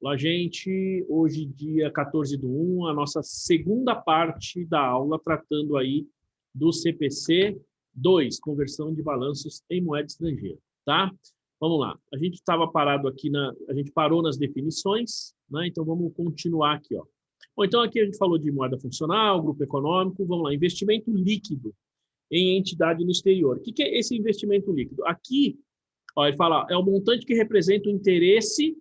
Olá, gente. Hoje, dia 14/1, a nossa segunda parte da aula tratando aí do CPC 2, conversão de balanços em moeda estrangeira, tá? Vamos lá. A gente estava parado aqui a gente parou nas definições, né? Então vamos continuar aqui, ó. Bom, então aqui a gente falou de moeda funcional, grupo econômico, vamos lá, investimento líquido em entidade no exterior. O que é esse investimento líquido? Aqui, ó, ele fala, é o montante que representa o interesse,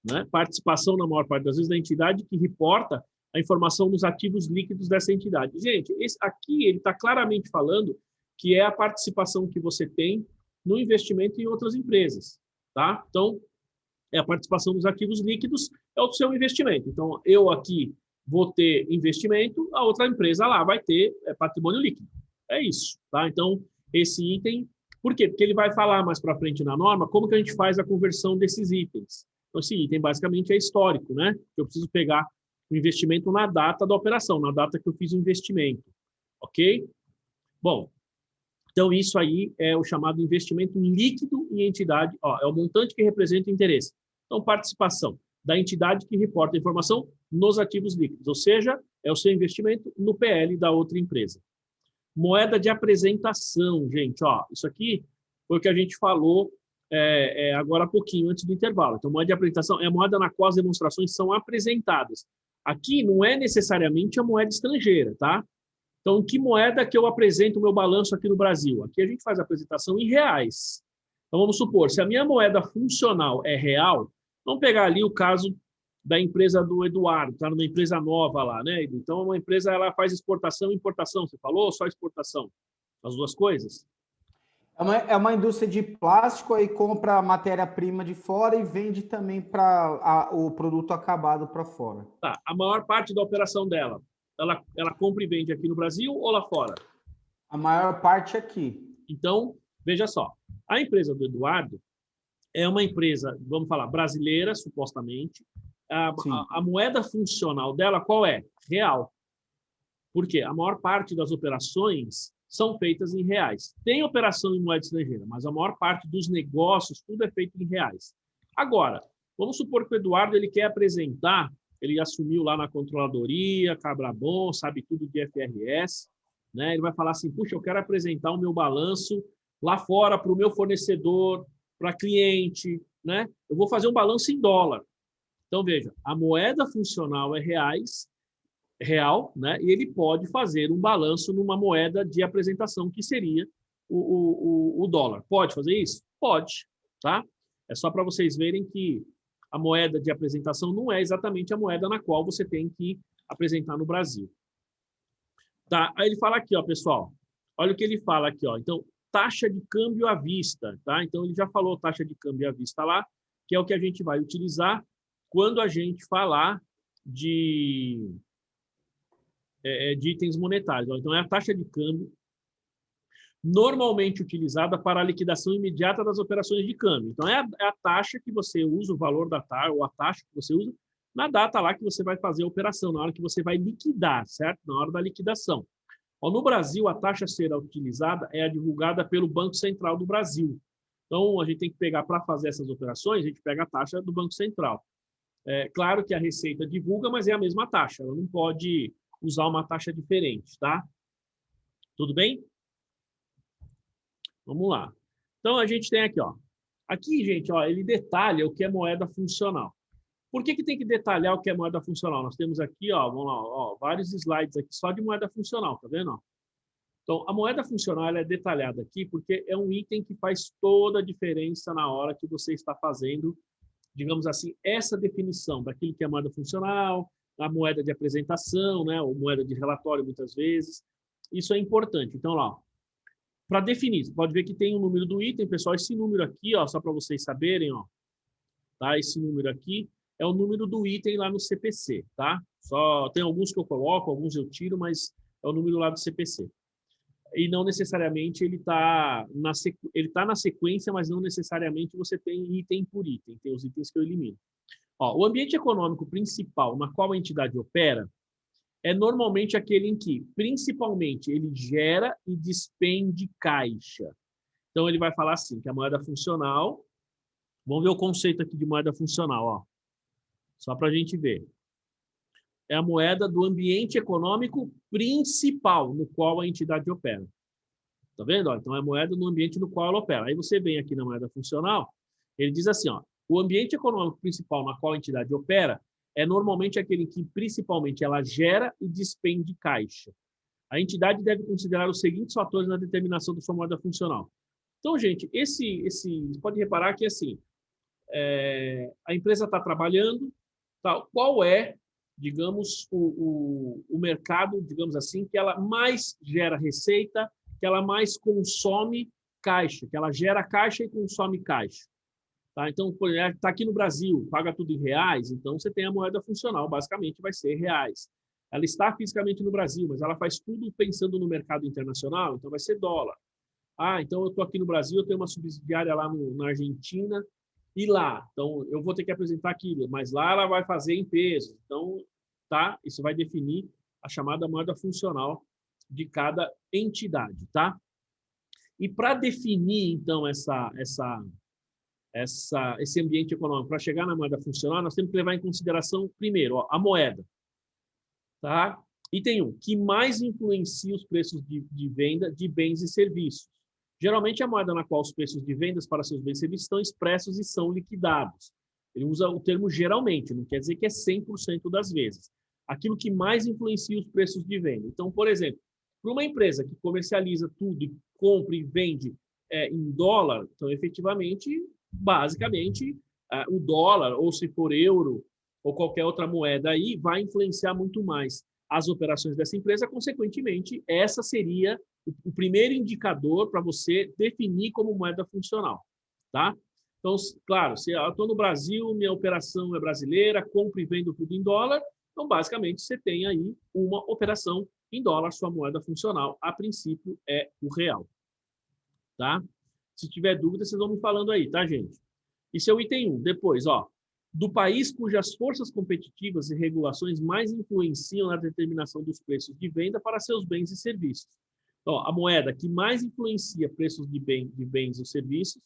né, participação, na maior parte das vezes, da entidade que reporta a informação dos ativos líquidos dessa entidade. Gente, aqui ele está claramente falando que é a participação que você tem no investimento em outras empresas. Tá? Então, é a participação dos ativos líquidos, é o seu investimento. Então, eu aqui vou ter investimento, a outra empresa lá vai ter patrimônio líquido. É isso. Tá? Então, esse item... Por quê? Porque ele vai falar mais para frente na norma como que a gente faz a conversão desses itens. Então, esse item basicamente é histórico, né? Eu preciso pegar o investimento na data da operação, na data que eu fiz o investimento. Ok? Bom, então isso aí é o chamado investimento líquido em entidade, ó, é o montante que representa o interesse. Então, participação da entidade que reporta a informação nos ativos líquidos, ou seja, é o seu investimento no PL da outra empresa. Moeda de apresentação, gente, ó, isso aqui foi o que a gente falou agora há pouquinho, antes do intervalo. Então, moeda de apresentação é a moeda na qual as demonstrações são apresentadas. Aqui não é necessariamente a moeda estrangeira, tá? Então, que moeda que eu apresento o meu balanço aqui no Brasil? Aqui a gente faz a apresentação em reais. Então, vamos supor, se a minha moeda funcional é real, vamos pegar ali o caso da empresa do Eduardo, está numa empresa nova lá, né? Então, uma empresa ela faz exportação e importação. Você falou ou só exportação? As duas coisas? É uma indústria de plástico, aí compra matéria-prima de fora e vende também para o produto acabado para fora. Tá. A maior parte da operação dela, ela compra e vende aqui no Brasil ou lá fora? A maior parte aqui. Então, veja só. A empresa do Eduardo é uma empresa, vamos falar, brasileira, supostamente. A moeda funcional dela qual é? Real. Por quê? A maior parte das operações são feitas em reais. Tem operação em moeda estrangeira, mas a maior parte dos negócios, tudo é feito em reais. Agora, vamos supor que o Eduardo ele quer apresentar, ele assumiu lá na controladoria, cabra bom, sabe tudo de FRS, né? Ele vai falar assim, puxa, eu quero apresentar o meu balanço lá fora para o meu fornecedor, para cliente, né? Eu vou fazer um balanço em dólar. Então, veja, a moeda funcional é real, né? E ele pode fazer um balanço numa moeda de apresentação, que seria o dólar. Pode fazer isso? Pode, tá? É só para vocês verem que a moeda de apresentação não é exatamente a moeda na qual você tem que apresentar no Brasil. Tá? Aí ele fala aqui, ó, pessoal, olha o que ele fala aqui, ó. Então, taxa de câmbio à vista, tá? Então, ele já falou taxa de câmbio à vista lá, que é o que a gente vai utilizar quando a gente falar de itens monetários. Então, é a taxa de câmbio normalmente utilizada para a liquidação imediata das operações de câmbio. Então, é a taxa que você usa, o valor da taxa, ou a taxa que você usa, na data lá que você vai fazer a operação, na hora que você vai liquidar, certo? Na hora da liquidação. No Brasil, a taxa a ser utilizada é a divulgada pelo Banco Central do Brasil. Então, a gente tem que pegar, para fazer essas operações, a gente pega a taxa do Banco Central. É claro que a Receita divulga, mas é a mesma taxa. Ela não pode usar uma taxa diferente, tá? Tudo bem? Vamos lá. Então, a gente tem aqui, ó. Aqui, gente, ó, ele detalha o que é moeda funcional. Por que tem que detalhar o que é moeda funcional? Nós temos aqui, ó, vamos lá, ó, vários slides aqui só de moeda funcional, tá vendo? Então, a moeda funcional ela é detalhada aqui porque é um item que faz toda a diferença na hora que você está fazendo, digamos assim, essa definição daquilo que é moeda funcional, a moeda de apresentação, né, ou moeda de relatório, muitas vezes. Isso é importante. Então, lá, para definir, você pode ver que tem o número do item, pessoal. Esse número aqui, ó, só para vocês saberem, ó, tá? Esse número aqui é o número do item lá no CPC, tá? Só tem alguns que eu coloco, alguns eu tiro, mas é o número lá do CPC. E não necessariamente ele está na sequência, mas não necessariamente você tem item por item. Tem os itens que eu elimino. Ó, o ambiente econômico principal na qual a entidade opera é normalmente aquele em que, principalmente, ele gera e despende caixa. Então, ele vai falar assim, que a moeda funcional... Vamos ver o conceito aqui de moeda funcional. Ó. Só para a gente ver. É a moeda do ambiente econômico principal no qual a entidade opera. Tá vendo? Ó, então, é a moeda no ambiente no qual ela opera. Aí você vem aqui na moeda funcional, ele diz assim, ó, o ambiente econômico principal na qual a entidade opera é normalmente aquele em que, principalmente, ela gera e despende caixa. A entidade deve considerar os seguintes fatores na determinação da sua moeda funcional. Então, gente, você pode reparar que, assim, a empresa está trabalhando, tá? Qual é, digamos, o mercado, digamos assim, que ela mais gera receita, que ela mais consome caixa, que ela gera caixa e consome caixa. Tá? Então, está aqui no Brasil, paga tudo em reais, então você tem a moeda funcional, basicamente vai ser reais. Ela está fisicamente no Brasil, mas ela faz tudo pensando no mercado internacional, então vai ser dólar. Ah, então eu estou aqui no Brasil, eu tenho uma subsidiária lá na Argentina, e lá, então eu vou ter que apresentar aquilo, mas lá ela vai fazer em pesos. Então, tá? Isso vai definir a chamada moeda funcional de cada entidade, tá? E para definir, então, esse ambiente econômico, para chegar na moeda funcional, nós temos que levar em consideração, primeiro, ó, a moeda, tá? Item 1, que mais influencia os preços de venda de bens e serviços. Geralmente, a moeda na qual os preços de vendas para seus bens e serviços estão expressos e são liquidados. Ele usa o termo geralmente, não quer dizer que é 100% das vezes. Aquilo que mais influencia os preços de venda. Então, por exemplo, para uma empresa que comercializa tudo e compra e vende em dólar, então, efetivamente, basicamente, o dólar, ou se for euro, ou qualquer outra moeda aí, vai influenciar muito mais as operações dessa empresa. Consequentemente, essa seria o primeiro indicador para você definir como moeda funcional, tá? Então, claro, se eu estou no Brasil, minha operação é brasileira, compro e vendo tudo em dólar, então, basicamente, você tem aí uma operação em dólar, sua moeda funcional, a princípio, é o real, tá? Se tiver dúvida, vocês vão me falando aí, tá, gente? Isso é o item 1. Depois, ó, do país cujas forças competitivas e regulações mais influenciam na determinação dos preços de venda para seus bens e serviços. Então, a moeda que mais influencia preços de bens e serviços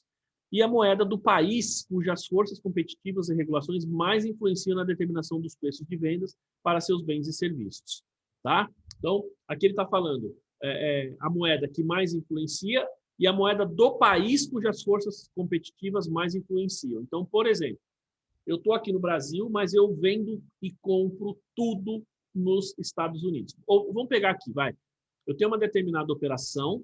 e a moeda do país cujas forças competitivas e regulações mais influenciam na determinação dos preços de vendas para seus bens e serviços. Tá? Então, aqui ele está falando a moeda que mais influencia e a moeda do país cujas forças competitivas mais influenciam. Então, por exemplo, eu estou aqui no Brasil, mas eu vendo e compro tudo nos Estados Unidos. Ou, vamos pegar aqui, vai. Eu tenho uma determinada operação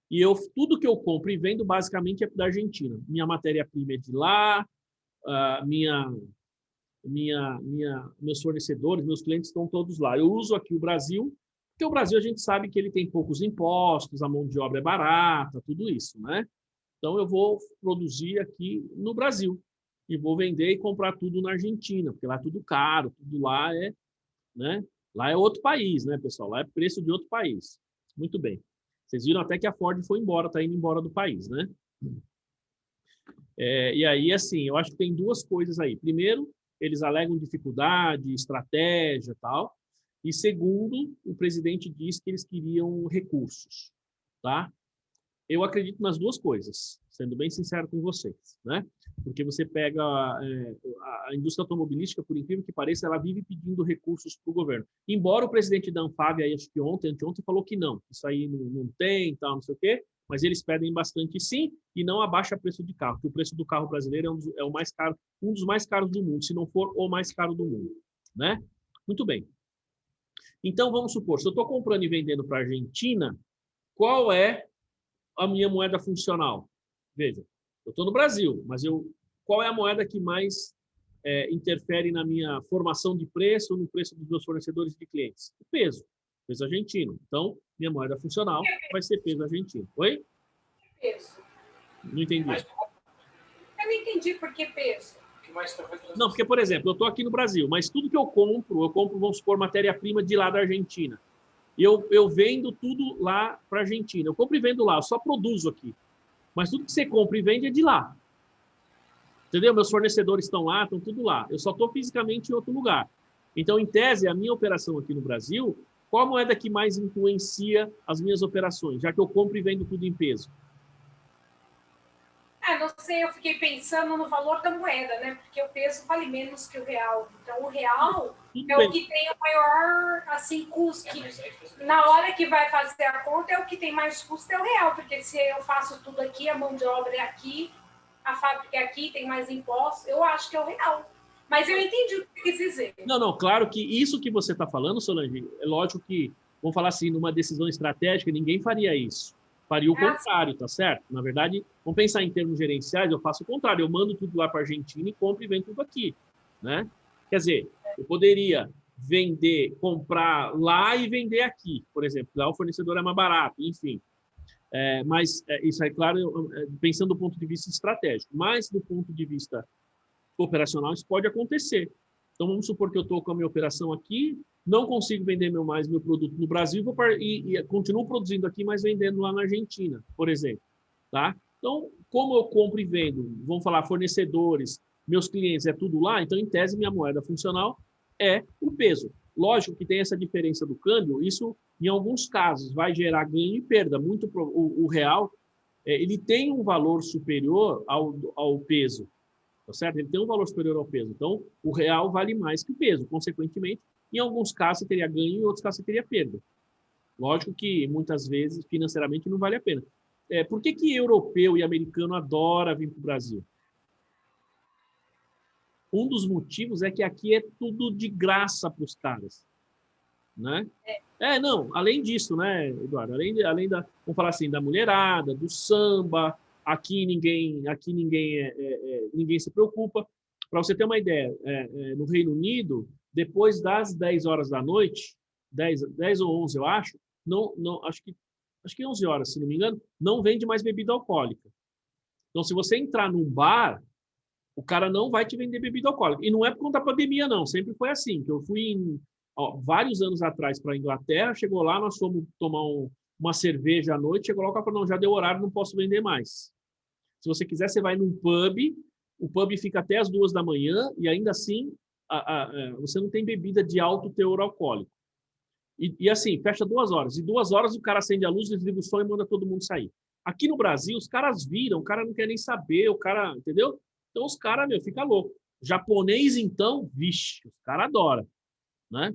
e tudo que eu compro e vendo basicamente é da Argentina. Minha matéria-prima é de lá, meus fornecedores, meus clientes estão todos lá. Eu uso aqui o Brasil, porque o Brasil a gente sabe que ele tem poucos impostos, a mão de obra é barata, tudo isso, né? Então, eu vou produzir aqui no Brasil e vou vender e comprar tudo na Argentina, porque lá é tudo caro, tudo lá né? Lá é outro país, né, pessoal? Lá é preço de outro país. Muito bem. Vocês viram até que a Ford foi embora, está indo embora do país, né? E aí, assim, eu acho que tem duas coisas aí. Primeiro, eles alegam dificuldade, estratégia e tal. E segundo, o presidente diz que eles queriam recursos, tá? Eu acredito nas duas coisas, sendo bem sincero com vocês, né? Porque você pega a indústria automobilística, por incrível que pareça, ela vive pedindo recursos para o governo. Embora o presidente da Anfávia, aí, acho que anteontem, falou que não, isso aí não tem, tal, não sei o quê, mas eles pedem bastante sim e não abaixa o preço de carro, porque o preço do carro brasileiro é o mais caro, um dos mais caros do mundo, se não for o mais caro do mundo, né? Muito bem. Então, vamos supor, se eu estou comprando e vendendo para a Argentina, qual é a minha moeda funcional? Veja, eu estou no Brasil, mas qual é a moeda que mais interfere na minha formação de preço, no preço dos meus fornecedores de clientes? O peso argentino. Então, minha moeda funcional vai ser peso argentino. Oi? Peso. Não entendi. Eu não entendi por que peso. Não, porque, por exemplo, eu estou aqui no Brasil, mas tudo que eu compro, vamos supor, matéria-prima de lá da Argentina. E eu vendo tudo lá para a Argentina. Eu compro e vendo lá, eu só produzo aqui. Mas tudo que você compra e vende é de lá. Entendeu? Meus fornecedores estão lá, estão tudo lá. Eu só estou fisicamente em outro lugar. Então, em tese, a minha operação aqui no Brasil, qual a moeda que mais influencia as minhas operações, já que eu compro e vendo tudo em peso? Não sei, eu fiquei pensando no valor da moeda, né? Porque o peso vale menos que o real. Então, o real Tudo é bem. o que tem o maior, assim, custo. Na hora que vai fazer a conta, é o que tem mais custo, é o real. Porque se eu faço tudo aqui, a mão de obra é aqui, a fábrica é aqui, tem mais impostos, eu acho que é o real. Mas eu entendi o que quis dizer. Não, não, claro que isso que você está falando, Solange, é lógico que, vamos falar assim, numa decisão estratégica, ninguém faria isso. Faria o contrário, tá certo? Na verdade, vamos pensar em termos gerenciais, eu faço o contrário, eu mando tudo lá para a Argentina e compro e vendo tudo aqui, né? Quer dizer, eu poderia vender, comprar lá e vender aqui, por exemplo, lá o fornecedor é mais barato, enfim. Mas isso é claro, pensando do ponto de vista estratégico, mas do ponto de vista operacional, isso pode acontecer. Então, vamos supor que eu estou com a minha operação aqui, não consigo vender mais meu produto no Brasil e continuo produzindo aqui, mas vendendo lá na Argentina, por exemplo. Tá? Então, como eu compro e vendo, vamos falar, fornecedores, meus clientes, é tudo lá, então, em tese, minha moeda funcional é o peso. Lógico que tem essa diferença do câmbio, isso, em alguns casos, vai gerar ganho e perda. O real, ele tem um valor superior ao peso, tá certo? Ele tem um valor superior ao peso. Então, o real vale mais que o peso. Consequentemente, em alguns casos você teria ganho, em outros casos você teria perda. Lógico que, muitas vezes, financeiramente, não vale a pena. Por que europeu e americano adora vir para o Brasil? Um dos motivos é que aqui é tudo de graça para os caras, né? Não, além disso, né, Eduardo? Além da, vamos falar assim, da mulherada, do samba, aqui ninguém se preocupa. Para você ter uma ideia, no Reino Unido, depois das 10 horas da noite, 10 ou 11, eu acho, acho que 11 horas, se não me engano, não vende mais bebida alcoólica. Então, se você entrar num bar, o cara não vai te vender bebida alcoólica. E não é por conta da pandemia, não. Sempre foi assim. Que eu fui vários anos atrás para a Inglaterra, chegou lá, nós fomos tomar uma cerveja à noite, chegou lá, o cara falou, não, já deu horário, não posso vender mais. Se você quiser, você vai num pub, o pub fica até as 2 da manhã e ainda assim você não tem bebida de alto teor alcoólico. E assim, fecha 2 horas. E 2 horas o cara acende a luz, desliga o som e manda todo mundo sair. Aqui no Brasil, os caras viram, o cara não quer nem saber, o cara, entendeu? Então os caras, fica louco. Japonês, então, vixe, os caras adoram, né?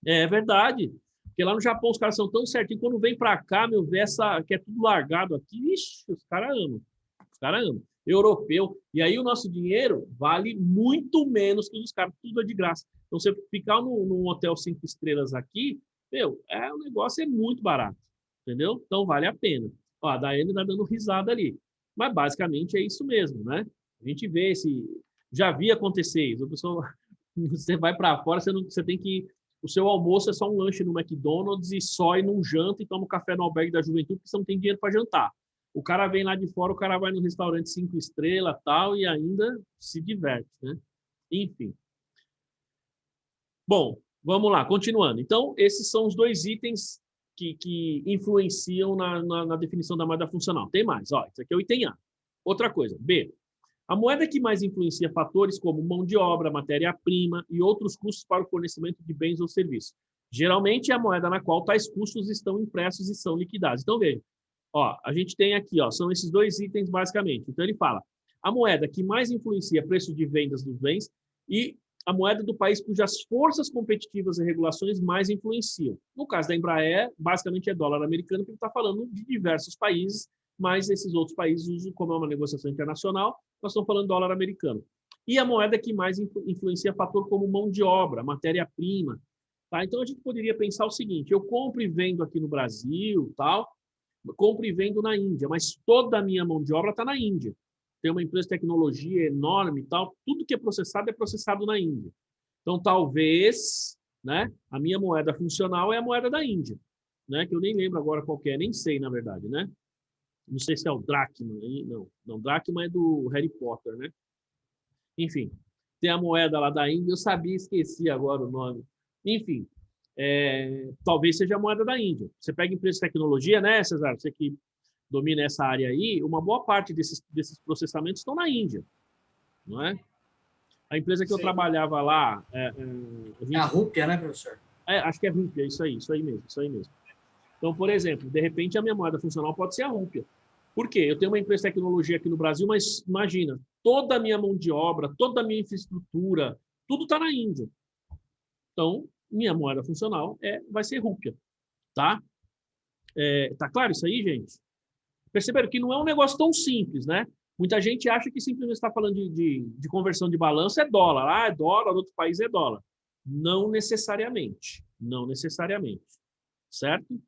É verdade. Porque lá no Japão os caras são tão certinhos, quando vem pra cá, vê que é tudo largado aqui, vixe, os caras amam. Os caras amam. Europeu. E aí o nosso dinheiro vale muito menos que os caras, tudo é de graça. Então, você ficar num hotel 5 estrelas aqui, o negócio é muito barato, entendeu? Então, vale a pena. Ó, a Daiane tá dando risada ali. Mas, basicamente, é isso mesmo, né? A gente vê já vi acontecer isso. A pessoa, você vai para fora, você tem que... O seu almoço é só um lanche no McDonald's e só ir num janta e toma um café no albergue da juventude, porque você não tem dinheiro para jantar. O cara vem lá de fora, o cara vai no restaurante 5 estrelas tal, e ainda se diverte, né? Enfim. Bom, vamos lá, continuando. Então, esses são os 2 itens que influenciam na definição da moeda funcional. Tem mais, ó, isso aqui é o item A. Outra coisa, B. A moeda que mais influencia fatores como mão de obra, matéria-prima e outros custos para o fornecimento de bens ou serviços. Geralmente é a moeda na qual tais custos estão impressos e são liquidados. Então, veja, ó, a gente tem aqui, ó, são esses 2 itens basicamente. Então, ele fala, a moeda que mais influencia preço de vendas dos bens e a moeda do país cujas forças competitivas e regulações mais influenciam. No caso da Embraer, basicamente é dólar americano, porque ele está falando de diversos países, mas esses outros países usam, como é uma negociação internacional, nós estamos falando dólar americano. E a moeda que mais influencia fator como mão de obra, matéria-prima. Tá? Então, a gente poderia pensar o seguinte, eu compro e vendo aqui no Brasil, tal, compro e vendo na Índia, mas toda a minha mão de obra está na Índia. Tem uma empresa de tecnologia enorme e tal, tudo que é processado na Índia. Então, talvez, né, a minha moeda funcional é a moeda da Índia, né, que eu nem lembro agora qual que é, nem sei, na verdade, né? Não sei se é o dracma, não, dracma é do Harry Potter, né? Enfim, tem a moeda lá da Índia, eu sabia, esqueci agora o nome. Enfim, talvez seja a moeda da Índia. Você pega empresa de tecnologia, né, Cesar? Você que domina essa área aí, uma boa parte desses processamentos estão na Índia, não é? A empresa que eu trabalhava lá... a rúpia, né, professor? Acho que é rúpia, isso aí mesmo. Então, por exemplo, de repente a minha moeda funcional pode ser a rúpia, Por quê? Eu tenho uma empresa de tecnologia aqui no Brasil, mas imagina, toda a minha mão de obra, toda a minha infraestrutura, tudo está na Índia. Então, minha moeda funcional vai ser rúpia, tá? Tá claro isso aí, gente? Perceberam que não é um negócio tão simples, né? Muita gente acha que simplesmente está falando de conversão de balanço é dólar. Ah, é dólar, outro país é dólar. Não necessariamente. Não necessariamente. Certo?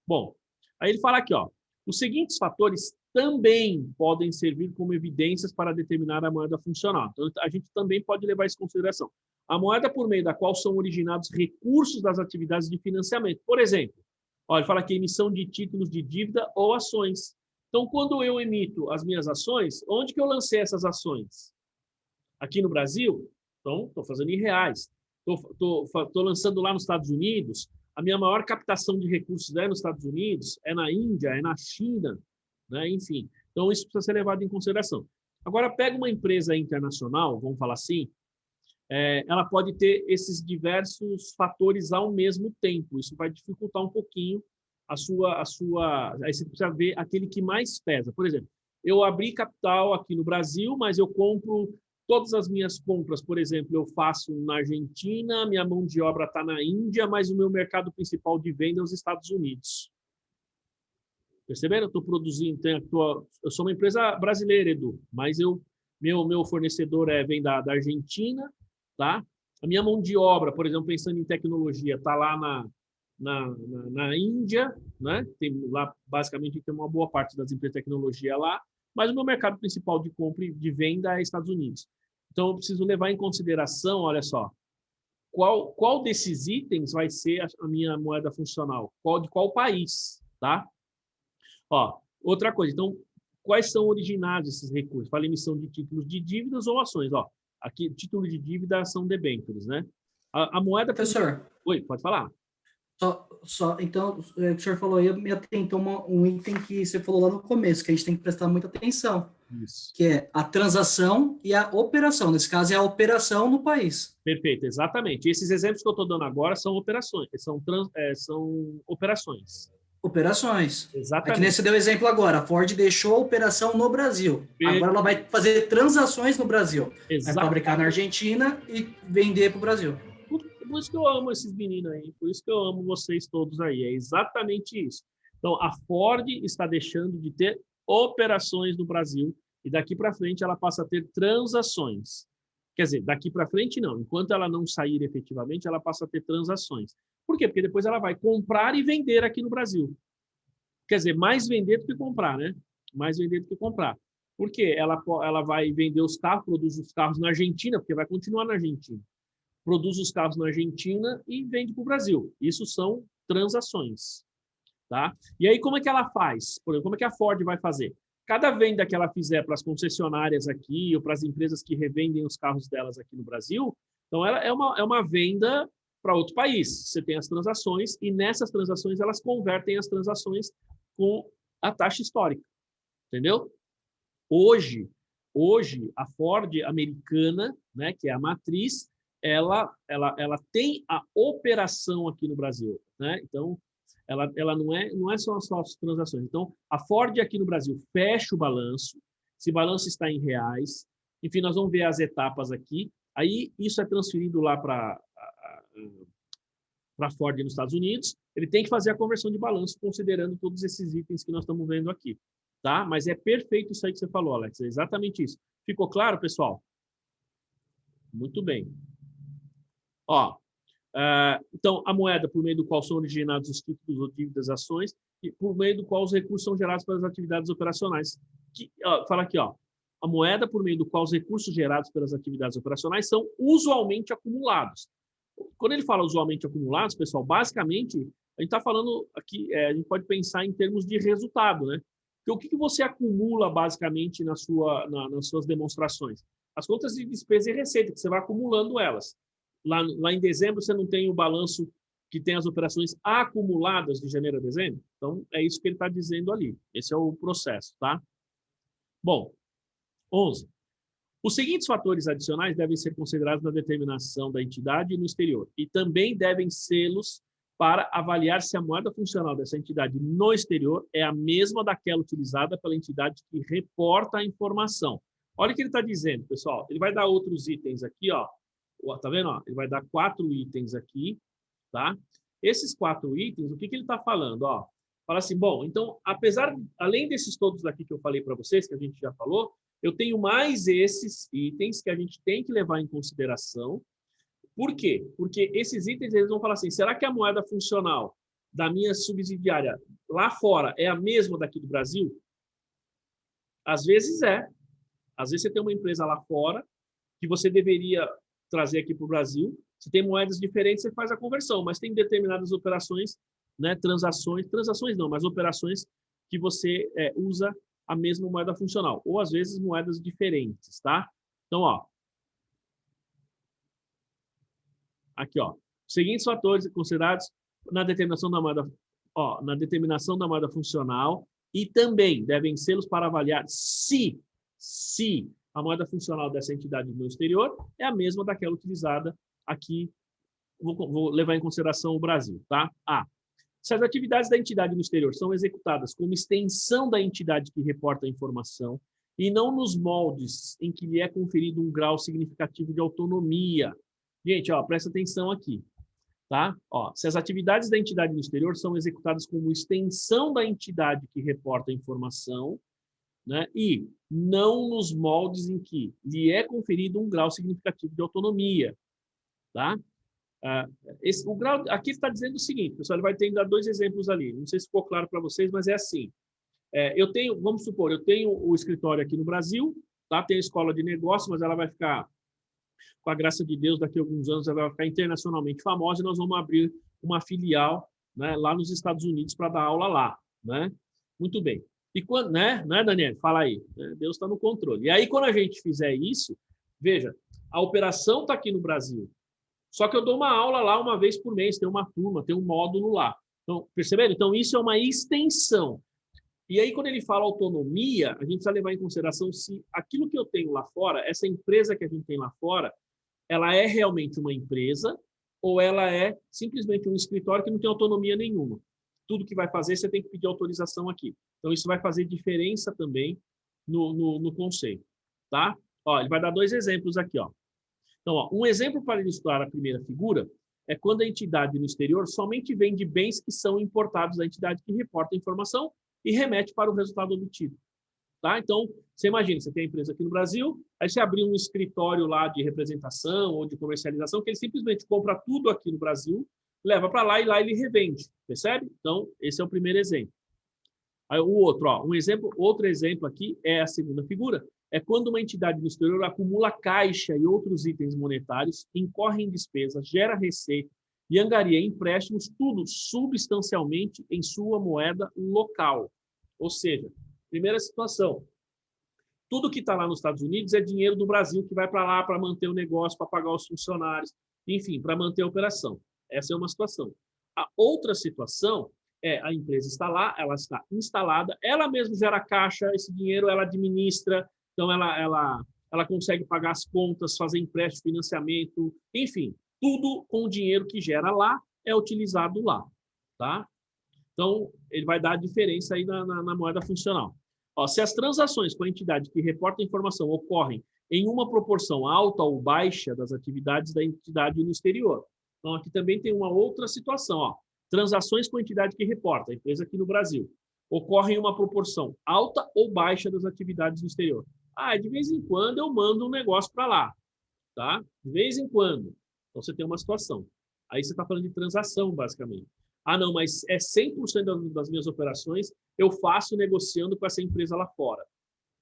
Bom, aí ele fala aqui, ó, os seguintes fatores também podem servir como evidências para determinar a moeda funcional. Então, a gente também pode levar isso em consideração. A moeda por meio da qual são originados recursos das atividades de financiamento. Por exemplo, ó, ele fala aqui emissão de títulos de dívida ou ações. Então, quando eu emito as minhas ações, onde que eu lancei essas ações? Aqui no Brasil? Então, estou fazendo em reais. Estou lançando lá nos Estados Unidos. A minha maior captação de recursos é nos Estados Unidos, é na Índia, é na China, né? Enfim. Então, isso precisa ser levado em consideração. Agora, pega uma empresa internacional, vamos falar assim, ela pode ter esses diversos fatores ao mesmo tempo. Isso vai dificultar um pouquinho a sua... Aí você precisa ver aquele que mais pesa. Por exemplo, eu abri capital aqui no Brasil, mas eu compro todas as minhas compras, por exemplo, eu faço na Argentina, minha mão de obra está na Índia, mas o meu mercado principal de venda é os Estados Unidos. Perceberam? Eu estou produzindo, eu sou uma empresa brasileira, Edu, mas meu fornecedor vem da Argentina, tá? A minha mão de obra, por exemplo, pensando em tecnologia, está lá na Índia, né? Lá, basicamente, tem uma boa parte das empresas de tecnologia lá, mas o meu mercado principal de compra e de venda é Estados Unidos. Então, eu preciso levar em consideração, olha só, qual desses itens vai ser a minha moeda funcional? De qual país, tá? Ó, outra coisa, então, quais são originados esses recursos? Para emissão de títulos de dívidas ou ações, ó. Aqui, título de dívida são debêntures, né? A moeda... Professor. Oi, pode falar. Então, o que o senhor falou aí, me atentou um item que você falou lá no começo, que a gente tem que prestar muita atenção. Isso. Que é a transação e a operação. Nesse caso, é a operação no país. Perfeito, exatamente. Esses exemplos que eu estou dando agora são operações. São operações. Operações. Exatamente. Aqui nesse deu exemplo agora. A Ford deixou a operação no Brasil. Agora ela vai fazer transações no Brasil. Exatamente. Vai fabricar na Argentina e vender para o Brasil. Por isso que eu amo esses meninos aí. Por isso que eu amo vocês todos aí. É exatamente isso. Então, a Ford está deixando de ter operações no Brasil e daqui para frente ela passa a ter transações. Quer dizer, daqui para frente não. Enquanto ela não sair efetivamente, ela passa a ter transações. Por quê? Porque depois ela vai comprar e vender aqui no Brasil. Quer dizer, mais vender do que comprar, né? Mais vender do que comprar. Por quê? Ela vai vender os carros, produz os carros na Argentina, porque vai continuar na Argentina. Produz os carros na Argentina e vende para o Brasil. Isso são transações. Tá? E aí, como é que ela faz? Por exemplo, como é que a Ford vai fazer? Cada venda que ela fizer para as concessionárias aqui ou para as empresas que revendem os carros delas aqui no Brasil, então ela é uma venda para outro país. Você tem as transações e nessas transações elas convertem as transações com a taxa histórica. Entendeu? Hoje a Ford americana, né, que é a matriz, ela tem a operação aqui no Brasil, né? Então, ela não é só as transações. Então, a Ford aqui no Brasil fecha o balanço, esse balanço está em reais, enfim, nós vamos ver as etapas aqui, aí isso é transferido lá para a Ford nos Estados Unidos, ele tem que fazer a conversão de balanço, considerando todos esses itens que nós estamos vendo aqui, tá? Mas é perfeito isso aí que você falou, Alex, é exatamente isso. Ficou claro, pessoal? Muito bem. Ó, então, a moeda por meio do qual são originados os títulos ou dívidas, ações, e por meio do qual os recursos são gerados pelas atividades operacionais. Fala aqui, ó, a moeda por meio do qual os recursos gerados pelas atividades operacionais são usualmente acumulados. Quando ele fala usualmente acumulados, pessoal, basicamente, a gente está falando aqui, a gente pode pensar em termos de resultado, né? Porque o que você acumula, basicamente, nas suas demonstrações? As contas de despesa e receita, que você vai acumulando elas. Lá em dezembro, você não tem o balanço que tem as operações acumuladas de janeiro a dezembro? Então, é isso que ele está dizendo ali. Esse é o processo, tá? Bom, 11. Os seguintes fatores adicionais devem ser considerados na determinação da entidade no exterior e também devem sê-los para avaliar se a moeda funcional dessa entidade no exterior é a mesma daquela utilizada pela entidade que reporta a informação. Olha o que ele está dizendo, pessoal. Ele vai dar outros itens aqui, ó. Tá vendo? Ó? Ele vai dar 4 itens aqui, tá? Esses 4 itens, o que ele está falando? Ó, fala assim, bom, então, além desses todos aqui que eu falei para vocês, que a gente já falou, eu tenho mais esses itens que a gente tem que levar em consideração. Por quê? Porque esses itens, eles vão falar assim, será que a moeda funcional da minha subsidiária lá fora é a mesma daqui do Brasil? Às vezes é. Às vezes você tem uma empresa lá fora que você deveria trazer aqui para o Brasil. Se tem moedas diferentes, você faz a conversão, mas tem determinadas operações, né, transações não, mas operações que você usa a mesma moeda funcional, ou às vezes moedas diferentes, tá? Então, ó, aqui, ó, os seguintes fatores considerados na determinação da moeda, funcional e também devem sê-los para avaliar se a moeda funcional dessa entidade no exterior é a mesma daquela utilizada aqui. Vou levar em consideração o Brasil, tá? Se as atividades da entidade no exterior são executadas como extensão da entidade que reporta a informação e não nos moldes em que lhe é conferido um grau significativo de autonomia. Gente, ó, presta atenção aqui, tá? Ó, se as atividades da entidade no exterior são executadas como extensão da entidade que reporta a informação, né, e não nos moldes em que lhe é conferido um grau significativo de autonomia, tá? O grau, aqui está dizendo o seguinte, pessoal, ele vai ter que dar 2 exemplos ali, não sei se ficou claro para vocês, mas é assim, vamos supor, eu tenho o escritório aqui no Brasil, tá? Tenho a escola de negócio, mas ela vai ficar, com a graça de Deus, daqui a alguns anos ela vai ficar internacionalmente famosa e nós vamos abrir uma filial, né, lá nos Estados Unidos para dar aula lá, né? Muito bem. E quando, né, Daniel? Fala aí. Deus está no controle. E aí, quando a gente fizer isso, veja, a operação está aqui no Brasil. Só que eu dou uma aula lá uma vez por mês, tem uma turma, tem um módulo lá. Então, perceberam? Então, isso é uma extensão. E aí, quando ele fala autonomia, a gente precisa levar em consideração se aquilo que eu tenho lá fora, essa empresa que a gente tem lá fora, ela é realmente uma empresa ou ela é simplesmente um escritório que não tem autonomia nenhuma. Tudo que vai fazer, você tem que pedir autorização aqui. Então, isso vai fazer diferença também no conceito, tá? Ó, ele vai dar 2 exemplos aqui, ó. Então, ó, um exemplo para ilustrar a primeira figura é quando a entidade no exterior somente vende bens que são importados da entidade que reporta a informação e remete para o resultado obtido, tá? Então, você imagina, você tem a empresa aqui no Brasil, aí você abriu um escritório lá de representação ou de comercialização, que ele simplesmente compra tudo aqui no Brasil, leva para lá e lá ele revende, percebe? Então, esse é o primeiro exemplo. Aí, o outro, ó, outro exemplo aqui é a segunda figura, é quando uma entidade no exterior acumula caixa e outros itens monetários, incorre em despesas, gera receita e angaria empréstimos, tudo substancialmente em sua moeda local. Ou seja, primeira situação, tudo que está lá nos Estados Unidos é dinheiro do Brasil que vai para lá para manter o negócio, para pagar os funcionários, enfim, para manter a operação. Essa é uma situação. A outra situação é a empresa está lá, ela está instalada, ela mesma gera caixa, esse dinheiro ela administra, então ela consegue pagar as contas, fazer empréstimo, financiamento, enfim, tudo com o dinheiro que gera lá é utilizado lá, tá? Então, ele vai dar a diferença aí na moeda funcional. Ó, se as transações com a entidade que reporta a informação ocorrem em uma proporção alta ou baixa das atividades da entidade no exterior. Então, aqui também tem uma outra situação, ó. Transações com a entidade que reporta, a empresa aqui no Brasil, ocorrem em uma proporção alta ou baixa das atividades no exterior. De vez em quando eu mando um negócio para lá, tá? De vez em quando. Então, você tem uma situação. Aí você está falando de transação, basicamente. Não, mas é 100% das minhas operações eu faço negociando com essa empresa lá fora,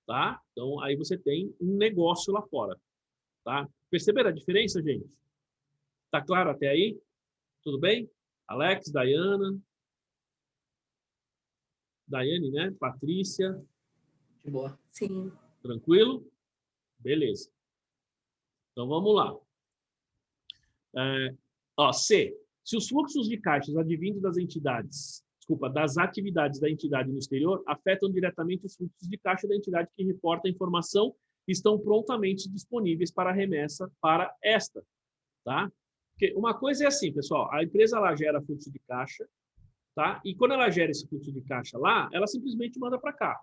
tá? Então, aí você tem um negócio lá fora, tá? Perceberam a diferença, gente? Tá claro até aí? Tudo bem? Alex, Daiane, né? Patrícia. De boa. Sim. Tranquilo? Beleza. Então, vamos lá. C. Se os fluxos de caixas advindos das atividades da entidade no exterior afetam diretamente os fluxos de caixa da entidade que reporta a informação e estão prontamente disponíveis para remessa para esta, tá? Porque uma coisa é assim, pessoal, a empresa ela gera fluxo de caixa, tá? E quando ela gera esse fluxo de caixa lá, ela simplesmente manda para cá,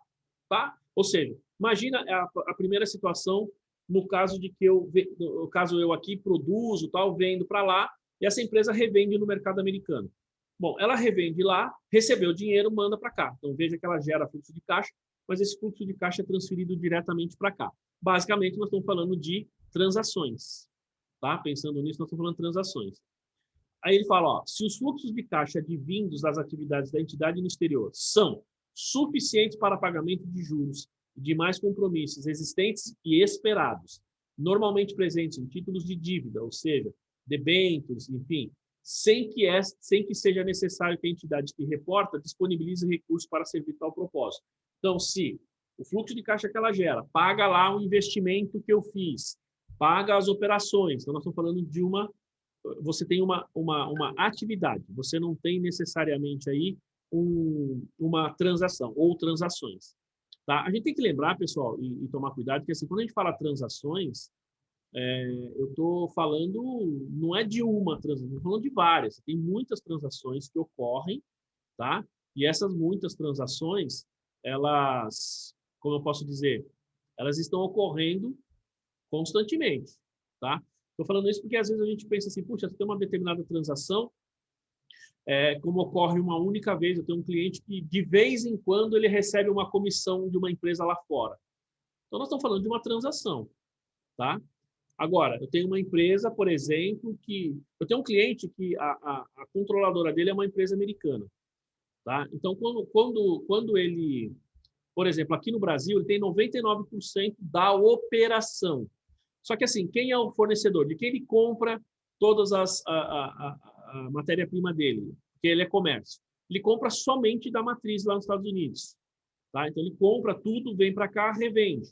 tá? Ou seja, imagina a primeira situação no caso de que no caso eu aqui produzo, tal, vendo para lá e essa empresa revende no mercado americano. Bom, ela revende lá, recebeu o dinheiro, manda para cá. Então veja que ela gera fluxo de caixa, mas esse fluxo de caixa é transferido diretamente para cá. Basicamente, nós estamos falando de transações, tá? Pensando nisso, nós estamos falando de transações. Aí ele fala, ó, se os fluxos de caixa advindos das atividades da entidade no exterior são suficientes para pagamento de juros e demais compromissos existentes e esperados, normalmente presentes em títulos de dívida, ou seja, debêntures, enfim, sem que seja necessário que a entidade que reporta disponibilize recursos para servir tal propósito. Então, se o fluxo de caixa que ela gera paga lá o investimento que eu fiz, paga as operações, então nós estamos falando de você tem uma atividade, você não tem necessariamente aí uma transação ou transações. Tá? A gente tem que lembrar, pessoal, e tomar cuidado, que assim, quando a gente fala transações, eu estou falando, não é de uma transação, estou falando de várias. Tem muitas transações que ocorrem, tá? E essas muitas transações, elas, como eu posso dizer, elas estão ocorrendo constantemente, tá? Estou falando isso porque às vezes a gente pensa assim, puxa, tem uma determinada transação, como ocorre uma única vez, eu tenho um cliente que de vez em quando ele recebe uma comissão de uma empresa lá fora. Então nós estamos falando de uma transação, tá? Agora, eu tenho uma empresa, por exemplo, que eu tenho um cliente que a controladora dele é uma empresa americana, tá? Então quando ele, por exemplo, aqui no Brasil, ele tem 99% da operação. Só que assim, quem é o fornecedor? De quem ele compra todas a matéria-prima dele? Porque ele é comércio. Ele compra somente da matriz lá nos Estados Unidos. Tá? Então, ele compra tudo, vem para cá, revende.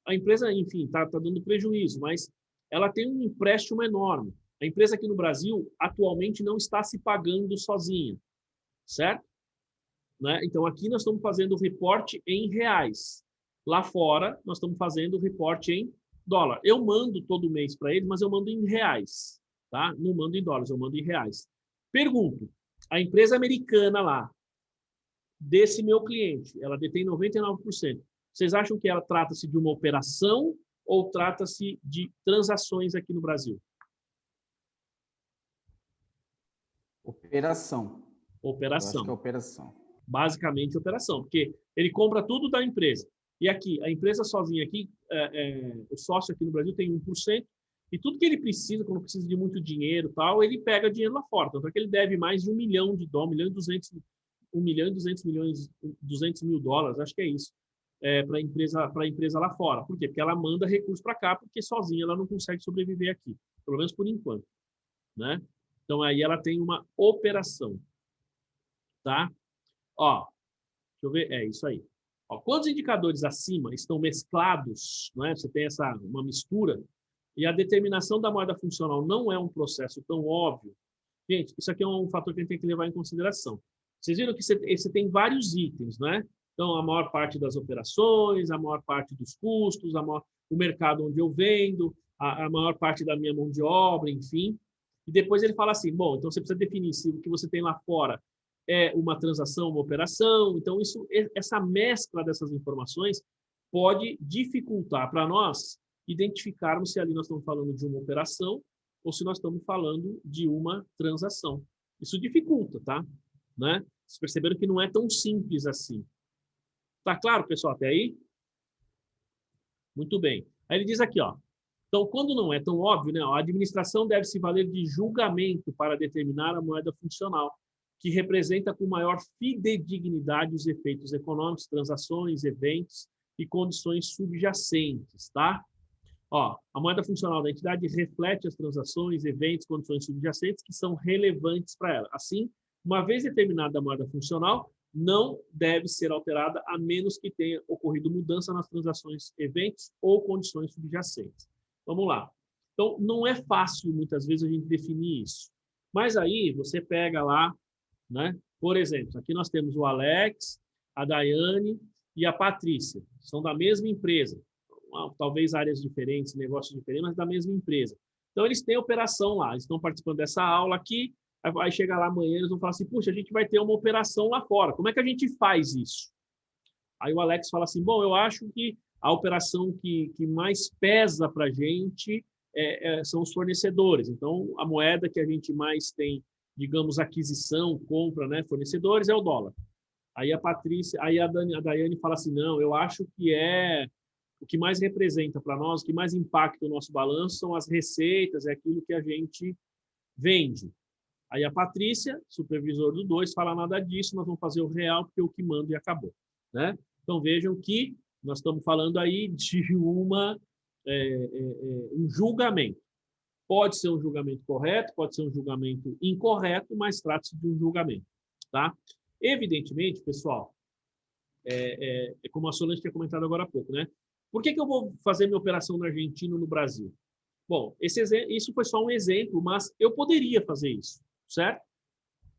A empresa, enfim, está dando prejuízo, mas ela tem um empréstimo enorme. A empresa aqui no Brasil, atualmente, não está se pagando sozinha. Certo? Né? Então, aqui nós estamos fazendo o reporte em reais. Lá fora, nós estamos fazendo o reporte em dólar. Eu mando todo mês para eles, mas eu mando em reais, tá? Não mando em dólares, eu mando em reais. Pergunto, a empresa americana lá, desse meu cliente, ela detém 99%. Vocês acham que ela trata-se de uma operação ou trata-se de transações aqui no Brasil? Operação. Operação. Eu acho que é operação. Basicamente, operação, porque ele compra tudo da empresa. E aqui, a empresa sozinha aqui, o sócio aqui no Brasil tem 1%, e tudo que ele precisa, quando precisa de muito dinheiro tal, ele pega dinheiro lá fora. Tanto é que ele deve mais de $1 milhão, 1 milhão e 200 mil dólares, acho que é isso, para a empresa lá fora. Por quê? Porque ela manda recursos para cá, porque sozinha ela não consegue sobreviver aqui, pelo menos por enquanto. Né? Então, aí ela tem uma operação. Tá? Ó, deixa eu ver, é isso aí. Ó, quando os indicadores acima estão mesclados, né, você tem uma mistura, e a determinação da moeda funcional não é um processo tão óbvio, gente, isso aqui é um fator que a gente tem que levar em consideração. Vocês viram que você tem vários itens, né? Então, a maior parte das operações, a maior parte dos custos, o mercado onde eu vendo, a maior parte da minha mão de obra, enfim. E depois ele fala assim, bom, então você precisa definir se o que você tem lá fora é uma transação, uma operação. Então, essa mescla dessas informações pode dificultar para nós identificarmos se ali nós estamos falando de uma operação ou se nós estamos falando de uma transação. Isso dificulta, tá? Né? Vocês perceberam que não é tão simples assim. Tá claro, pessoal, até aí? Muito bem. Aí ele diz aqui, ó. Então, quando não é tão óbvio, né, a administração deve se valer de julgamento para determinar a moeda funcional, que representa com maior fidedignidade os efeitos econômicos, transações, eventos e condições subjacentes, tá? Ó, a moeda funcional da entidade reflete as transações, eventos, condições subjacentes que são relevantes para ela. Assim, uma vez determinada a moeda funcional, não deve ser alterada a menos que tenha ocorrido mudança nas transações, eventos ou condições subjacentes. Vamos lá. Então, não é fácil, muitas vezes, a gente definir isso. Mas aí, você pega lá, né? Por exemplo, aqui nós temos o Alex, a Daiane e a Patrícia. São da mesma empresa. Talvez áreas diferentes, negócios diferentes, mas da mesma empresa. Então, eles têm operação lá, eles estão participando dessa aula aqui, aí chega lá amanhã, eles vão falar assim, puxa, a gente vai ter uma operação lá fora, como é que a gente faz isso? Aí o Alex fala assim, bom, eu acho que a operação que mais pesa para a gente são os fornecedores. Então, a moeda que a gente mais tem, digamos, aquisição, compra, né, fornecedores, é o dólar. Aí a Patrícia, aí a Daiane fala assim, não, eu acho que o que mais representa para nós, o que mais impacta o nosso balanço são as receitas, é aquilo que a gente vende. Aí a Patrícia, supervisor do 2, fala nada disso, nós vamos fazer o real, porque é o que manda e acabou. Né? Então, vejam que nós estamos falando aí de um julgamento. Pode ser um julgamento correto, pode ser um julgamento incorreto, mas trata-se de um julgamento. Tá? Evidentemente, pessoal, como a Solange tinha comentado agora há pouco, né? Por que eu vou fazer minha operação na Argentina ou no Brasil? Bom, isso foi só um exemplo, mas eu poderia fazer isso, certo?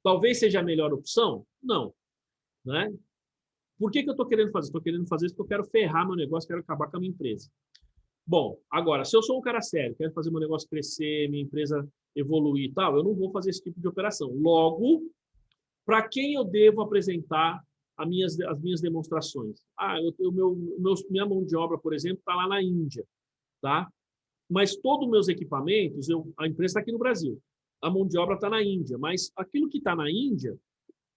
Talvez seja a melhor opção? Não. Né? Por que eu estou querendo fazer? Estou querendo fazer isso porque eu quero ferrar meu negócio, quero acabar com a minha empresa. Bom, agora, se eu sou um cara sério, quero fazer meu negócio crescer, minha empresa evoluir e tal, eu não vou fazer esse tipo de operação. Logo, para quem eu devo apresentar as minhas demonstrações? Minha mão de obra, por exemplo, está lá na Índia, tá? Mas todos os meus equipamentos, a empresa está aqui no Brasil. A mão de obra está na Índia, mas aquilo que está na Índia,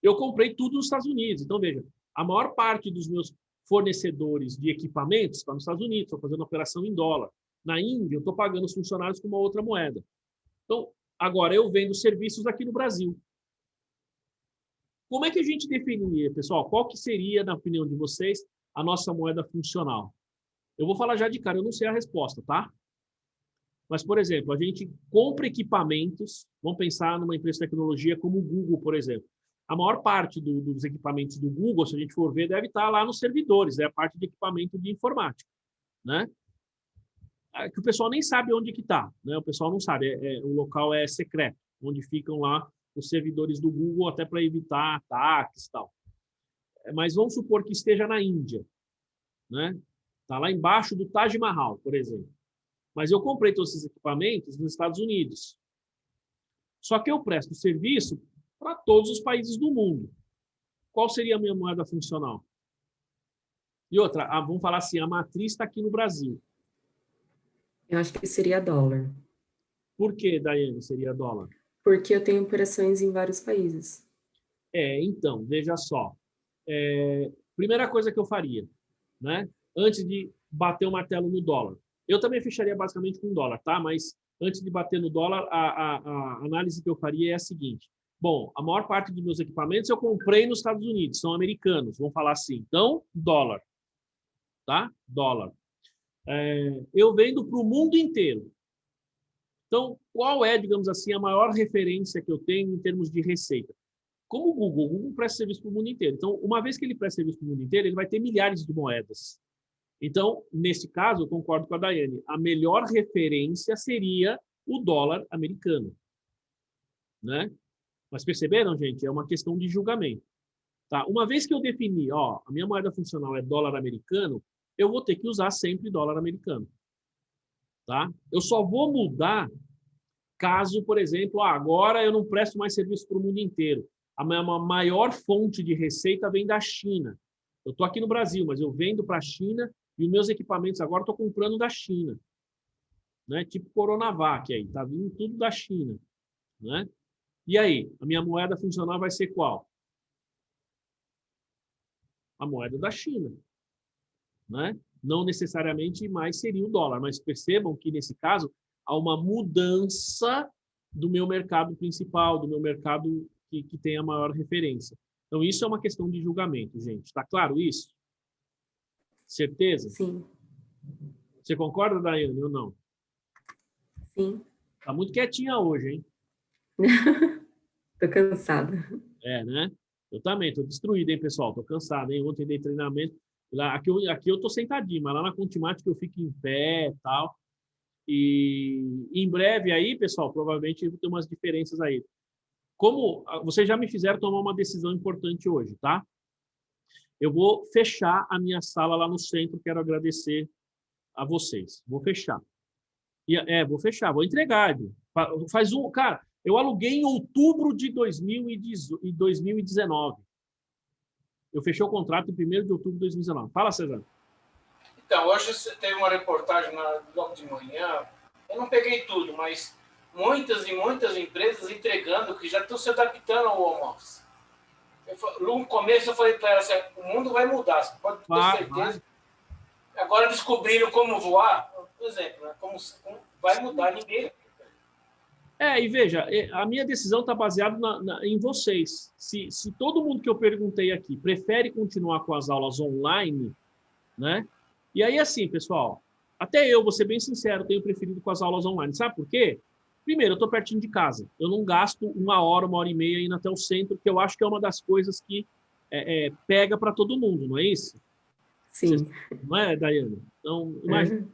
eu comprei tudo nos Estados Unidos. Então, veja, a maior parte dos meus fornecedores de equipamentos está nos Estados Unidos, estou fazendo operação em dólar. Na Índia, eu estou pagando os funcionários com uma outra moeda. Então, agora eu vendo serviços aqui no Brasil. Como é que a gente definiria, pessoal? Qual que seria, na opinião de vocês, a nossa moeda funcional? Eu vou falar já de cara, eu não sei a resposta, tá? Mas, por exemplo, a gente compra equipamentos, vamos pensar numa empresa de tecnologia como o Google, por exemplo. A maior parte dos equipamentos do Google, se a gente for ver, deve estar lá nos servidores, é a parte de equipamento de informática, né? Que o pessoal nem sabe onde que está, né? O pessoal não sabe, o local é secreto, onde ficam lá os servidores do Google, até para evitar ataques e tal. Mas vamos supor que esteja na Índia, né? Está lá embaixo do Taj Mahal, por exemplo. Mas eu comprei todos esses equipamentos nos Estados Unidos. Só que eu presto serviço para todos os países do mundo. Qual seria a minha moeda funcional? E outra, vamos falar assim, a matriz está aqui no Brasil. Eu acho que seria dólar. Por que, Daiane, seria dólar? Porque eu tenho operações em vários países. Então, veja só. Primeira coisa que eu faria, né? Antes de bater o martelo no dólar. Eu também fecharia basicamente com dólar, tá? Mas antes de bater no dólar, a análise que eu faria é a seguinte. Bom, a maior parte dos meus equipamentos eu comprei nos Estados Unidos, são americanos, vamos falar assim. Então, dólar, tá? Dólar. Eu vendo para o mundo inteiro. Então, qual é, digamos assim, a maior referência que eu tenho em termos de receita? Como o Google presta serviço para o mundo inteiro. Então, uma vez que ele presta serviço para o mundo inteiro, ele vai ter milhares de moedas. Então, nesse caso, eu concordo com a Daiane, a melhor referência seria o dólar americano, né? Mas perceberam, gente? É uma questão de julgamento. Tá? Uma vez que eu defini, a minha moeda funcional é dólar americano, eu vou ter que usar sempre dólar americano. Tá? Eu só vou mudar caso, por exemplo, agora eu não presto mais serviço para o mundo inteiro. A minha maior fonte de receita vem da China. Eu estou aqui no Brasil, mas eu vendo para a China e os meus equipamentos agora estou comprando da China. Né? Tipo Coronavac aí, está vindo tudo da China. Né? E aí, a minha moeda funcional vai ser qual? A moeda da China. Né? Não necessariamente mais seria o dólar, mas percebam que, nesse caso, há uma mudança do meu mercado principal, do meu mercado que tem a maior referência. Então, isso é uma questão de julgamento, gente. Está claro isso? Certeza? Sim. Você concorda, Daiane, ou não? Sim. Está muito quietinha hoje, hein? Tô cansada. Né? Eu também, estou destruído, hein, pessoal? Estou cansado, hein? Ontem dei treinamento. Aqui eu estou sentadinho, mas lá na Contimática eu fico em pé e tal. E em breve aí, pessoal, provavelmente vou ter umas diferenças aí. Como vocês já me fizeram tomar uma decisão importante hoje, tá? Eu vou fechar a minha sala lá no centro, quero agradecer a vocês. Vou fechar. Vou fechar, vou entregar, Edu. Cara, eu aluguei em outubro de 2019. Eu fechei o contrato em 1º de outubro de 2019. Fala, César. Então, hoje você teve uma reportagem logo de manhã. Eu não peguei tudo, mas muitas e muitas empresas entregando que já estão se adaptando ao home office. No começo eu falei para ela assim, o mundo vai mudar, você pode ter certeza. Agora descobriram como voar, por exemplo, né? Como vai mudar ninguém. E veja, a minha decisão está baseada em vocês. Se todo mundo que eu perguntei aqui prefere continuar com as aulas online, né? E aí, assim, pessoal, até eu, vou ser bem sincero, tenho preferido com as aulas online. Sabe por quê? Primeiro, eu estou pertinho de casa. Eu não gasto 1 hora e meia indo até o centro, porque eu acho que é uma das coisas que pega para todo mundo, não é isso? Sim. Não é, Daiane? Então, imagina.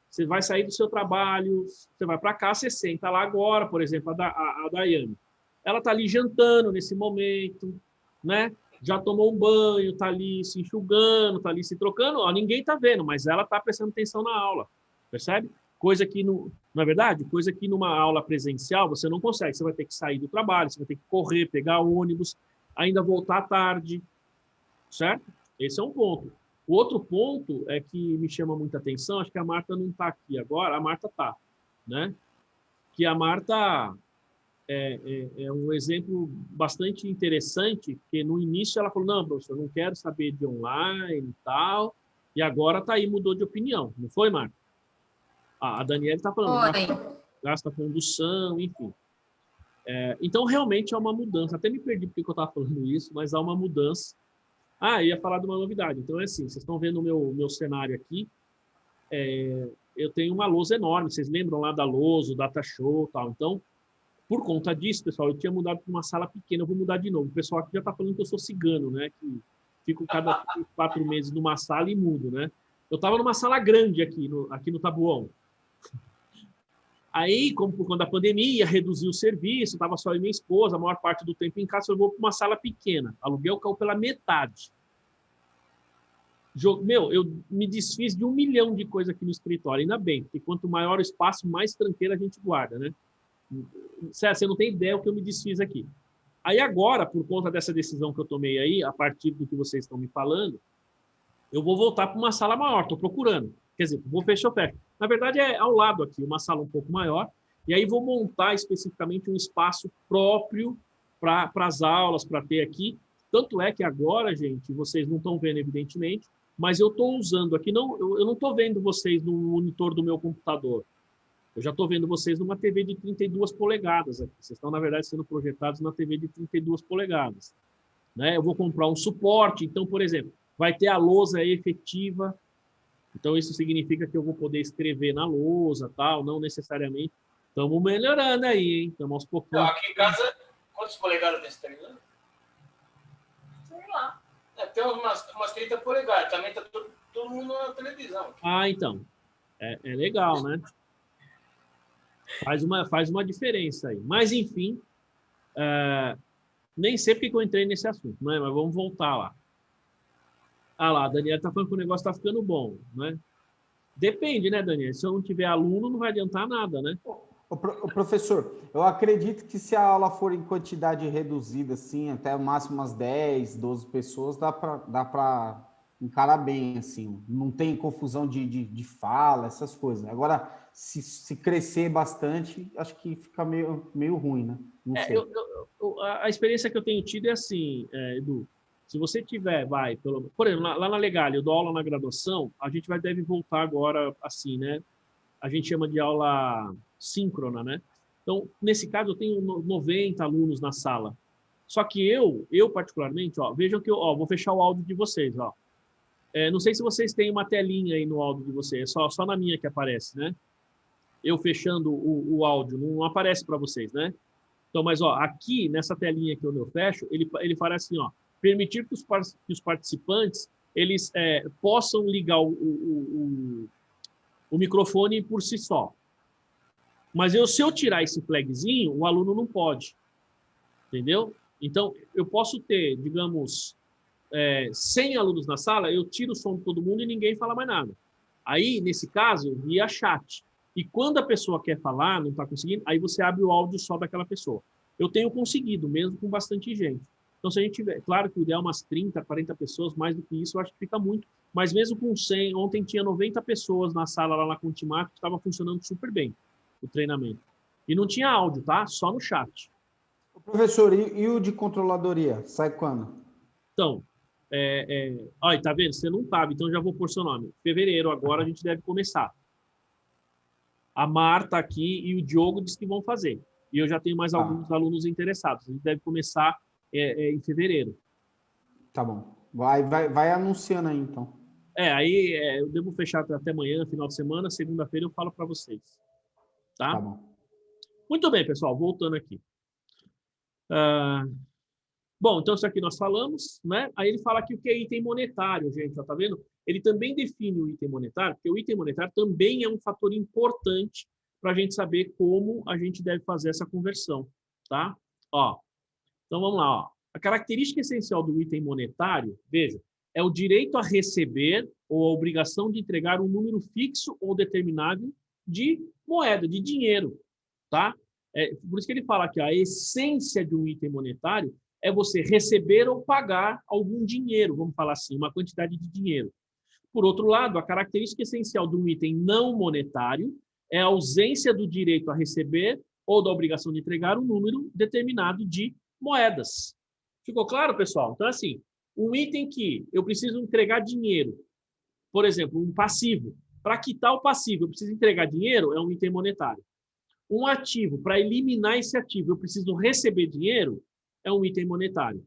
Você vai sair do seu trabalho, você vai para cá, você senta lá agora, por exemplo, a Daiane. Ela está ali jantando nesse momento, né? Já tomou um banho, está ali se enxugando, está ali se trocando. Ninguém está vendo, mas ela está prestando atenção na aula, percebe? Coisa que, não é verdade? Coisa que numa aula presencial você não consegue. Você vai ter que sair do trabalho, você vai ter que correr, pegar ônibus, ainda voltar à tarde, certo? Esse é um ponto. O outro ponto é que me chama muita atenção, acho que a Marta não está aqui agora, a Marta está, né? Que a Marta é um exemplo bastante interessante, porque no início ela falou, não, professor, não quero saber de online e tal, e agora está aí, mudou de opinião, não foi, Marta? A Daniela está falando, gasta condução, enfim. Então, realmente é uma mudança, até me perdi porque eu estava falando isso, mas há uma mudança. Eu ia falar de uma novidade. Então, é assim, vocês estão vendo o meu cenário aqui. Eu tenho uma lousa enorme. Vocês lembram lá da lousa, o Data Show e tal. Então, por conta disso, pessoal, eu tinha mudado para uma sala pequena. Eu vou mudar de novo. O pessoal aqui já está falando que eu sou cigano, né? Que fico cada 4 meses numa sala e mudo, né? Eu estava numa sala grande aqui no Tabuão. Aí, como por conta da pandemia, reduziu o serviço, estava só eu e minha esposa, a maior parte do tempo em casa, eu vou para uma sala pequena. Aluguel caiu pela metade. Eu me desfiz de 1 milhão de coisas aqui no escritório, ainda bem, porque quanto maior o espaço, mais tranqueira a gente guarda, né? Você não tem ideia o que eu me desfiz aqui. Aí agora, por conta dessa decisão que eu tomei aí, a partir do que vocês estão me falando, eu vou voltar para uma sala maior, estou procurando. Quer dizer, vou fechar o pé. Na verdade, é ao lado aqui, uma sala um pouco maior, e aí vou montar especificamente um espaço próprio para as aulas, para ter aqui. Tanto é que agora, gente, vocês não estão vendo, evidentemente, mas eu estou usando aqui, eu não estou vendo vocês no monitor do meu computador. Eu já estou vendo vocês numa TV de 32 polegadas aqui. Vocês estão, na verdade, sendo projetados na TV de 32 polegadas. Né? Eu vou comprar um suporte, então, por exemplo, vai ter a lousa efetiva. Então, isso significa que eu vou poder escrever na lousa, tal, não necessariamente. Estamos melhorando aí, hein? Estamos aos pouquinhos. Não, aqui em casa, quantos polegadas tem esse televisor? Sei lá. Tem umas 30 polegadas. Também está todo mundo na televisão. Então. É legal, né? Faz uma diferença aí. Mas, enfim, nem sei porque eu entrei nesse assunto, né? Mas vamos voltar lá. Lá, a Daniela está falando que o negócio está ficando bom, né? Depende, né, Daniela? Se eu não tiver aluno, não vai adiantar nada, né? O professor, eu acredito que se a aula for em quantidade reduzida, assim, até o máximo umas 10, 12 pessoas, dá para encarar bem, assim. Não tem confusão de fala, essas coisas. Agora, se crescer bastante, acho que fica meio ruim, né? Não sei. A experiência que eu tenho tido é assim, Edu. Se você tiver, por exemplo, lá na Legal, eu dou aula na graduação, a gente deve voltar agora assim, né? A gente chama de aula síncrona, né? Então, nesse caso, eu tenho 90 alunos na sala. Só que eu particularmente, vejam que vou fechar o áudio de vocês, não sei se vocês têm uma telinha aí no áudio de vocês, só na minha que aparece, né? Eu fechando o áudio, não aparece para vocês, né? Então, mas aqui, nessa telinha que eu fecho, ele fala assim, permitir que os participantes eles possam ligar o microfone por si só. Mas se eu tirar esse flagzinho, o aluno não pode. Entendeu? Então, eu posso ter, digamos, 100 alunos na sala, eu tiro o som de todo mundo e ninguém fala mais nada. Aí, nesse caso, via chat. E quando a pessoa quer falar, não está conseguindo, aí você abre o áudio só daquela pessoa. Eu tenho conseguido, mesmo com bastante gente. Então, se a gente tiver, claro que o ideal é umas 30, 40 pessoas, mais do que isso, eu acho que fica muito. Mas mesmo com 100, ontem tinha 90 pessoas na sala lá na Contimato, que estava funcionando super bem o treinamento. E não tinha áudio, tá? Só no chat. Professor, e o de controladoria? Sai quando? Então, olha, tá vendo? Você não sabe, então já vou pôr seu nome. Fevereiro, agora a gente deve começar. A Marta aqui e o Diogo diz que vão fazer. E eu já tenho mais alguns alunos interessados. A gente deve começar em fevereiro. Tá bom. Vai anunciando aí, então. Aí eu devo fechar até amanhã, final de semana. Segunda-feira eu falo para vocês. Tá? Tá bom. Muito bem, pessoal. Voltando aqui. Bom, então isso aqui nós falamos, né? Aí ele fala aqui o que é item monetário, gente. Tá vendo? Ele também define o item monetário, porque o item monetário também é um fator importante para a gente saber como a gente deve fazer essa conversão, tá? Ó, então vamos lá. Ó. A característica essencial do item monetário, veja, é o direito a receber ou a obrigação de entregar um número fixo ou determinado de moeda, de dinheiro, tá? Por isso que ele fala aqui, a essência de um item monetário é você receber ou pagar algum dinheiro, vamos falar assim, uma quantidade de dinheiro. Por outro lado, a característica essencial de um item não monetário é a ausência do direito a receber ou da obrigação de entregar um número determinado de moedas. Ficou claro, pessoal? Então, assim, um item que eu preciso entregar dinheiro, por exemplo, um passivo. Para quitar o passivo, eu preciso entregar dinheiro, é um item monetário. Um ativo, para eliminar esse ativo, eu preciso receber dinheiro, é um item monetário.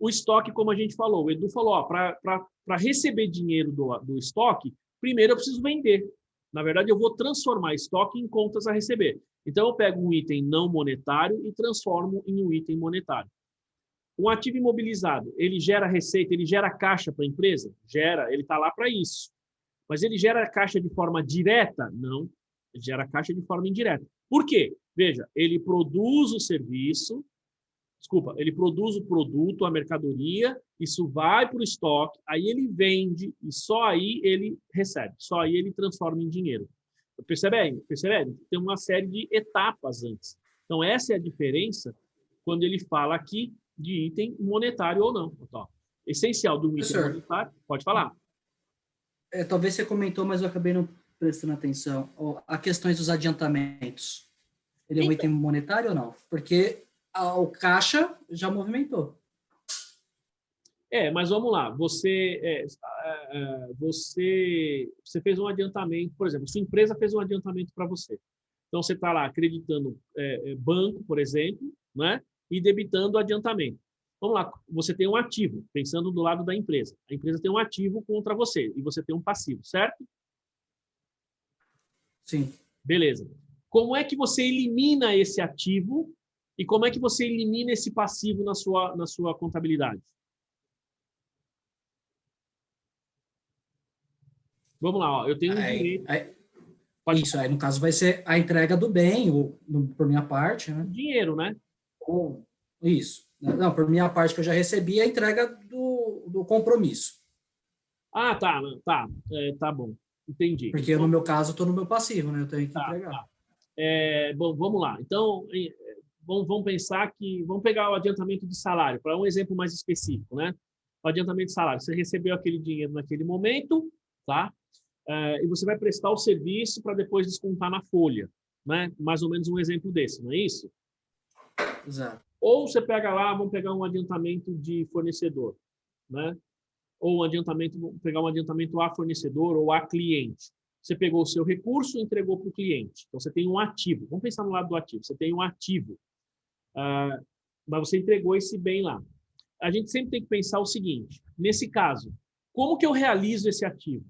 O estoque, como a gente falou, o Edu falou, para receber dinheiro do estoque, primeiro eu preciso vender. Na verdade, eu vou transformar estoque em contas a receber. Então, eu pego um item não monetário e transformo em um item monetário. Um ativo imobilizado, ele gera receita, ele gera caixa para a empresa? Gera, ele está lá para isso. Mas ele gera caixa de forma direta? Não, ele gera caixa de forma indireta. Por quê? Veja, ele produz o serviço, ele produz o produto, a mercadoria, isso vai para o estoque, aí ele vende e só aí ele recebe, só aí ele transforma em dinheiro. Percebe? Tem uma série de etapas antes. Então, essa é a diferença quando ele fala aqui de item monetário ou não. Então, essencial do item monetário, pode falar. Talvez você comentou, mas eu acabei não prestando atenção. A questões dos adiantamentos. Ele é um item monetário ou não? Porque o caixa já movimentou. Mas vamos lá. Você fez um adiantamento, por exemplo, sua empresa fez um adiantamento para você. Então, você está lá acreditando banco, por exemplo, né? E debitando o adiantamento. Vamos lá, você tem um ativo, pensando do lado da empresa. A empresa tem um ativo contra você e você tem um passivo, certo? Sim. Beleza. Como é que você elimina esse ativo e como é que você elimina esse passivo na sua contabilidade? Vamos lá, ó, eu tenho um direito... Isso, aí no caso vai ser a entrega do bem, por minha parte, né? Dinheiro, né? Isso. Não, por minha parte que eu já recebi, a entrega do compromisso. Tá bom. Entendi. Porque no meu caso, eu estou no meu passivo, né? Eu tenho que entregar. Tá. Bom, vamos lá. Então, vamos pensar que... Vamos pegar o adiantamento de salário, para um exemplo mais específico, né? O adiantamento de salário. Você recebeu aquele dinheiro naquele momento, tá? E você vai prestar o serviço para depois descontar na folha, né? Mais ou menos um exemplo desse, não é isso? Exato. Ou você pega lá, vamos pegar um adiantamento de fornecedor, né? Ou pegar um adiantamento a fornecedor ou a cliente. Você pegou o seu recurso e entregou para o cliente. Então, você tem um ativo. Vamos pensar no lado do ativo. Você tem um ativo, mas você entregou esse bem lá. A gente sempre tem que pensar o seguinte, nesse caso, como que eu realizo esse ativo?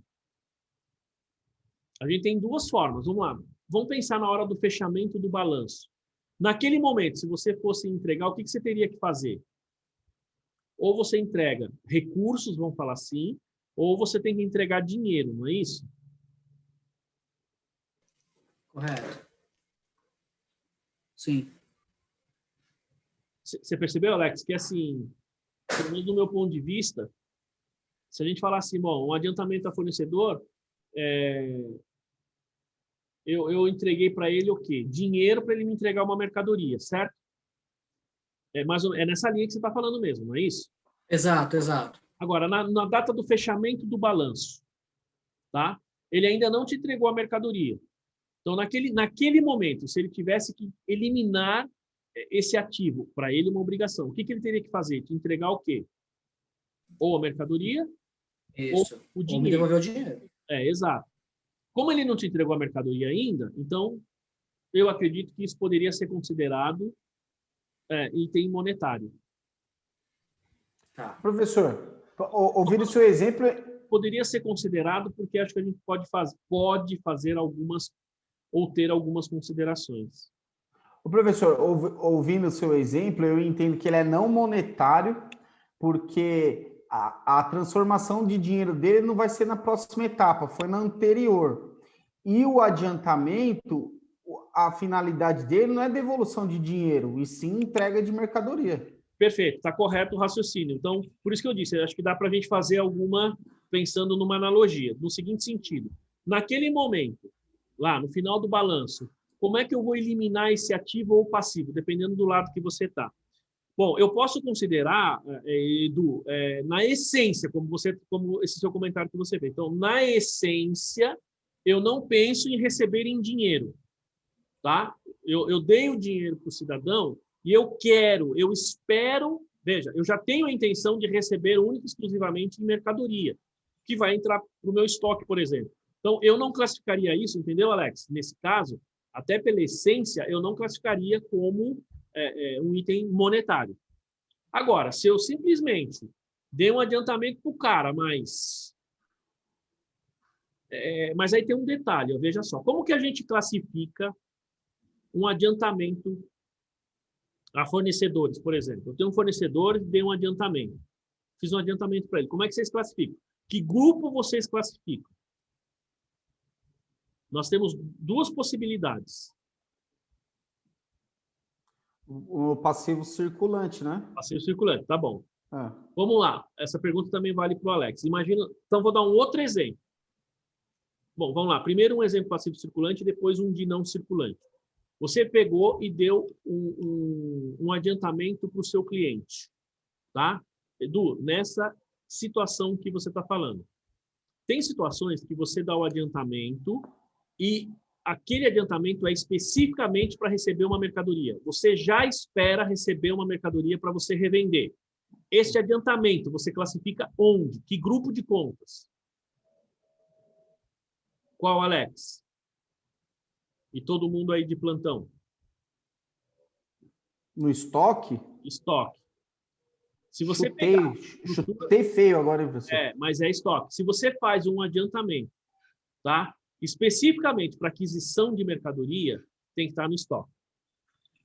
A gente tem duas formas. Vamos lá. Vamos pensar na hora do fechamento do balanço. Naquele momento, se você fosse entregar, o que você teria que fazer? Ou você entrega recursos, vamos falar assim, ou você tem que entregar dinheiro, não é isso? Correto. Sim. Você percebeu, Alex, que assim, pelo menos do meu ponto de vista, se a gente falar assim, bom, um adiantamento a fornecedor, eu entreguei para ele o quê? Dinheiro para ele me entregar uma mercadoria, certo? É nessa linha que você está falando mesmo, não é isso? Exato, exato. Agora, na data do fechamento do balanço, tá? Ele ainda não te entregou a mercadoria. Então, naquele momento, se ele tivesse que eliminar esse ativo, para ele uma obrigação, o que ele teria que fazer? Te entregar o quê? Ou a mercadoria, Isso. ou o Ou me dinheiro. devolver o dinheiro. Exato. Como ele não te entregou a mercadoria ainda, então, eu acredito que isso poderia ser considerado item monetário. Tá. Professor, ouvindo o seu exemplo... Poderia ser considerado porque acho que a gente pode fazer algumas, ou ter algumas considerações. O professor, ouvindo o seu exemplo, eu entendo que ele é não monetário, porque a transformação de dinheiro dele não vai ser na próxima etapa, foi na anterior. E o adiantamento, a finalidade dele não é devolução de dinheiro, e sim entrega de mercadoria. Perfeito, está correto o raciocínio. Então, por isso que eu disse, eu acho que dá para a gente fazer alguma, pensando numa analogia, no seguinte sentido. Naquele momento, lá no final do balanço, como é que eu vou eliminar esse ativo ou passivo, dependendo do lado que você está? Bom, eu posso considerar, Edu, na essência, como esse seu comentário que você fez. Então, na essência, eu não penso em receber em dinheiro, tá? Eu dei o dinheiro para o cidadão e eu espero, veja, eu já tenho a intenção de receber única e exclusivamente em mercadoria, que vai entrar para o meu estoque, por exemplo. Então, eu não classificaria isso, entendeu, Alex? Nesse caso, até pela essência, eu não classificaria como um item monetário. Agora, se eu simplesmente dei um adiantamento para o cara, mas aí tem um detalhe, veja só. Como que a gente classifica um adiantamento a fornecedores, por exemplo? Eu tenho um fornecedor e dei um adiantamento. Fiz um adiantamento para ele. Como é que vocês classificam? Que grupo vocês classificam? Nós temos duas possibilidades. O passivo circulante, né? Passivo circulante, tá bom. Vamos lá. Essa pergunta também vale para o Alex. Imagina, então vou dar um outro exemplo. Bom, vamos lá. Primeiro um exemplo passivo circulante, depois um de não circulante. Você pegou e deu um adiantamento para o seu cliente, tá? Edu, nessa situação que você está falando. Tem situações que você dá o adiantamento e aquele adiantamento é especificamente para receber uma mercadoria. Você já espera receber uma mercadoria para você revender. Este adiantamento você classifica onde? Que grupo de contas? Qual, Alex? E todo mundo aí de plantão. No estoque? Estoque. Se você chutei feio agora, hein, professor? Mas é estoque. Se você faz um adiantamento, tá? Especificamente para aquisição de mercadoria, tem que estar no estoque.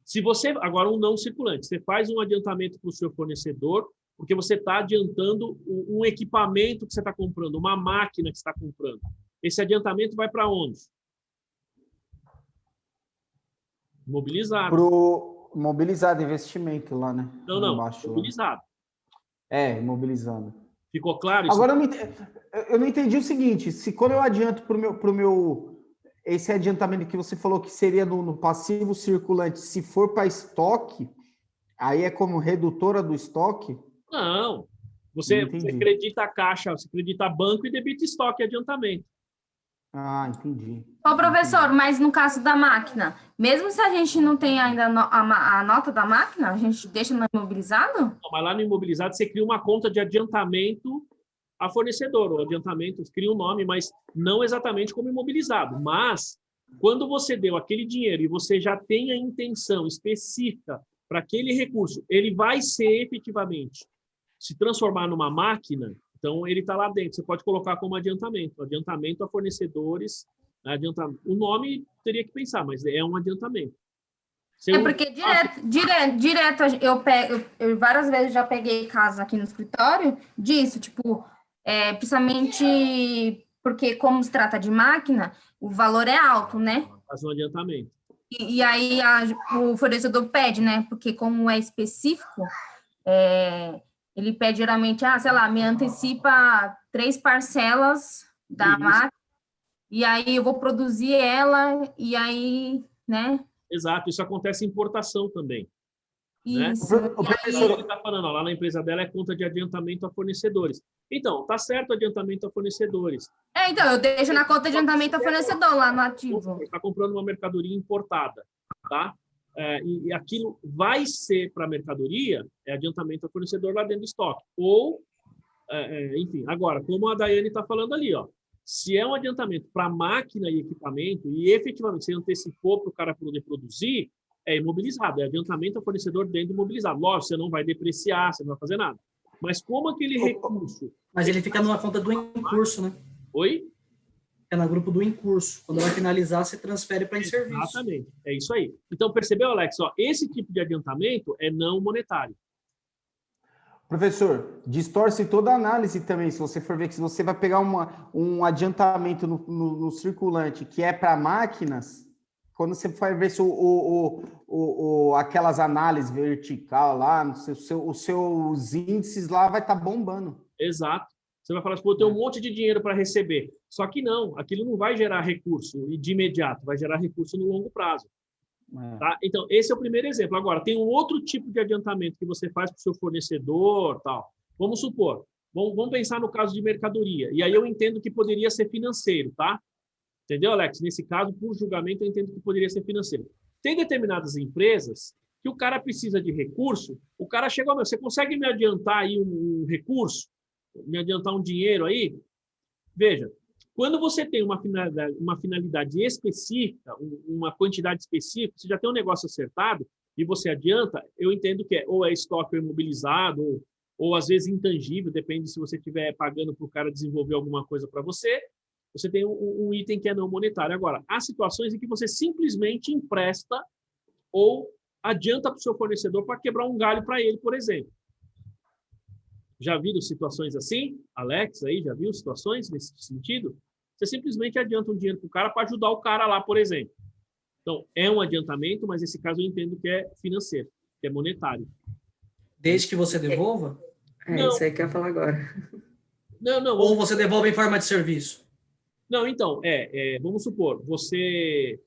Se você, agora um não circulante, você faz um adiantamento para o seu fornecedor, porque você está adiantando um equipamento que você está comprando, uma máquina que você está comprando. Esse adiantamento vai para onde? Mobilizado. Mobilizado, investimento lá, né? Não, embaixo, mobilizado. Mobilizando. Ficou claro isso? Agora, eu não entendi o seguinte, se quando eu adianto pro meu esse adiantamento que você falou que seria no passivo circulante, se for para estoque, aí é como redutora do estoque? Não. Você acredita a caixa, você acredita banco e debita estoque e adiantamento. Ah, entendi. Ô, professor, mas no caso da máquina, mesmo se a gente não tem ainda a nota da máquina, a gente deixa no imobilizado? Não, mas lá no imobilizado você cria uma conta de adiantamento a fornecedor. O adiantamento cria um nome, mas não exatamente como imobilizado. Mas, quando você deu aquele dinheiro e você já tem a intenção específica para aquele recurso, ele vai ser efetivamente se transformar numa máquina, então ele está lá dentro. Você pode colocar como adiantamento. Adiantamento a fornecedores. O nome teria que pensar, mas é um adiantamento. Porque direto eu várias vezes já peguei casa aqui no escritório disso, tipo, principalmente porque como se trata de máquina, o valor é alto, né? Faz um adiantamento. E aí o fornecedor pede, né? Porque como é específico, ele pede geralmente, sei lá, me antecipa 3 parcelas da máquina. e aí eu vou produzir ela, e aí, né? Exato, isso acontece em importação também. Né? Isso. O professor, Ele está falando, ó, lá na empresa dela é conta de adiantamento a fornecedores. Então, tá certo o adiantamento a fornecedores. Então, eu deixo na conta de adiantamento a fornecedor lá no ativo. Está comprando uma mercadoria importada, tá? E aquilo vai ser para a mercadoria, é adiantamento a fornecedor lá dentro do estoque. Ou, enfim, agora, como a Daiane está falando ali, ó, se é um adiantamento para máquina e equipamento, e efetivamente você antecipou para o cara poder produzir, é imobilizado, é adiantamento a fornecedor dentro do imobilizado. Lógico, você não vai depreciar, você não vai fazer nada. Mas como aquele recurso... Mas ele fica numa conta do em curso, né? Oi? É no grupo do em curso. Quando vai finalizar, você transfere para em serviço. Exatamente, é isso aí. Então, percebeu, Alex? Ó, esse tipo de adiantamento é não monetário. professor, distorce toda a análise também. Se você for ver que se você vai pegar um adiantamento no circulante que é para máquinas, quando você vai ver se aquelas análises vertical lá, os seus índices lá vai estar bombando. Exato. Você vai falar assim, pô, eu tenho um monte de dinheiro para receber. Só que não, aquilo não vai gerar recurso de imediato, vai gerar recurso no longo prazo. Tá? Então, esse é o primeiro exemplo. Agora, tem um outro tipo de adiantamento que você faz para o seu fornecedor, tal. Vamos supor, vamos pensar no caso de mercadoria. E aí eu entendo que poderia ser financeiro, tá? Entendeu, Alex? Nesse caso, por julgamento, eu entendo que poderia ser financeiro. Tem determinadas empresas que o cara precisa de recurso, o cara chega, você consegue me adiantar aí um recurso? Me adiantar um dinheiro aí? Veja, quando você tem uma finalidade específica, uma quantidade específica, você já tem um negócio acertado e você adianta, eu entendo que ou é estoque imobilizado, ou às vezes intangível, depende se você estiver pagando para o cara desenvolver alguma coisa para você, você tem um item que é não monetário. Agora, há situações em que você simplesmente empresta ou adianta para o seu fornecedor para quebrar um galho para ele, por exemplo. Já viram situações assim? Alex, aí, já viu situações nesse sentido? Você simplesmente adianta um dinheiro para o cara para ajudar o cara lá, por exemplo. Então, é um adiantamento, mas nesse caso eu entendo que é financeiro, que é monetário. Desde que você devolva? Não. Isso aí que eu ia falar agora. Não. Ou você devolve em forma de serviço? Não, então, vamos supor, você...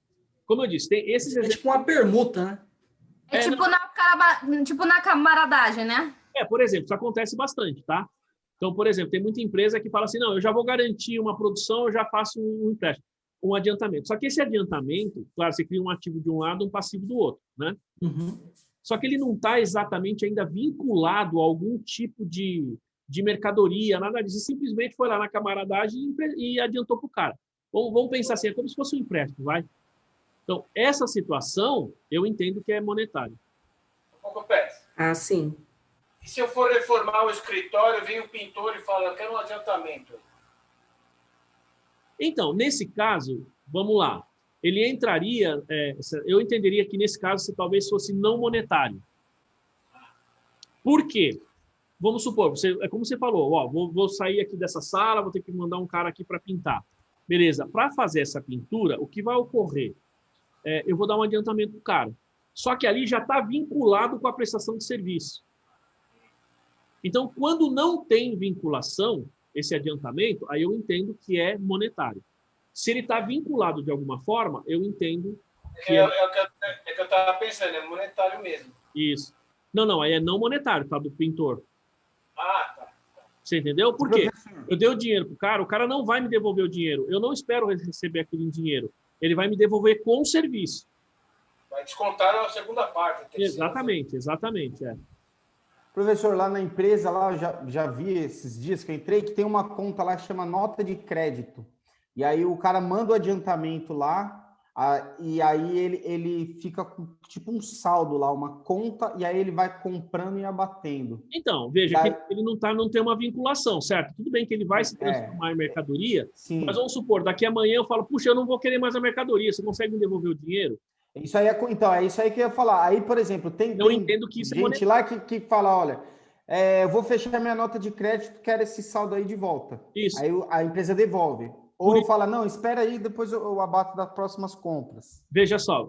Como eu disse, tem esses... É tipo uma permuta, né? Tipo na camaradagem, né? Por exemplo, isso acontece bastante, tá? Então, por exemplo, tem muita empresa que fala assim, não, eu já vou garantir uma produção, eu já faço um empréstimo, um adiantamento. Só que esse adiantamento, claro, você cria um ativo de um lado, um passivo do outro, né? Uhum. Só que ele não está exatamente ainda vinculado a algum tipo de mercadoria, nada disso. Simplesmente foi lá na camaradagem e adiantou para o cara. Vamos pensar assim, é como se fosse um empréstimo, vai? Então, essa situação, eu entendo que é monetário. Ah, sim. E se eu for reformar o escritório, vem o pintor e fala, eu quero um adiantamento. Então, nesse caso, vamos lá. Ele entraria, eu entenderia que nesse caso se talvez fosse não monetário. Por quê? Vamos supor, é como você falou, ó, vou sair aqui dessa sala, vou ter que mandar um cara aqui para pintar. Beleza, para fazer essa pintura, o que vai ocorrer? Eu vou dar um adiantamento para o cara. Só que ali já está vinculado com a prestação de serviço. Então, quando não tem vinculação, esse adiantamento, aí eu entendo que é monetário. Se ele está vinculado de alguma forma, eu entendo que é que eu estava pensando, é monetário mesmo. Isso. Não, aí é não monetário, tá? Do pintor. Ah, tá. Você entendeu? Por quê? Eu dei o dinheiro para o cara não vai me devolver o dinheiro. Eu não espero receber aquele em dinheiro. Ele vai me devolver com o serviço. Vai descontar a segunda parte. Exatamente. Professor, lá na empresa, lá eu já vi esses dias que eu entrei, que tem uma conta lá que chama nota de crédito. E aí o cara manda o adiantamento lá, e aí ele fica com tipo um saldo lá, uma conta, e aí ele vai comprando e abatendo. Então, veja, que ele não tem uma vinculação, certo? Tudo bem que ele vai se transformar em mercadoria, sim. Mas vamos supor, daqui amanhã eu falo, puxa, eu não vou querer mais a mercadoria, você consegue me devolver o dinheiro? Isso aí é isso aí que eu ia falar. Aí, por exemplo, tem entendo que isso gente lá que fala, olha, eu vou fechar minha nota de crédito, quero esse saldo aí de volta. Isso. Aí a empresa devolve. Ou eu falo, não, espera aí, depois eu abato das próximas compras. Veja só,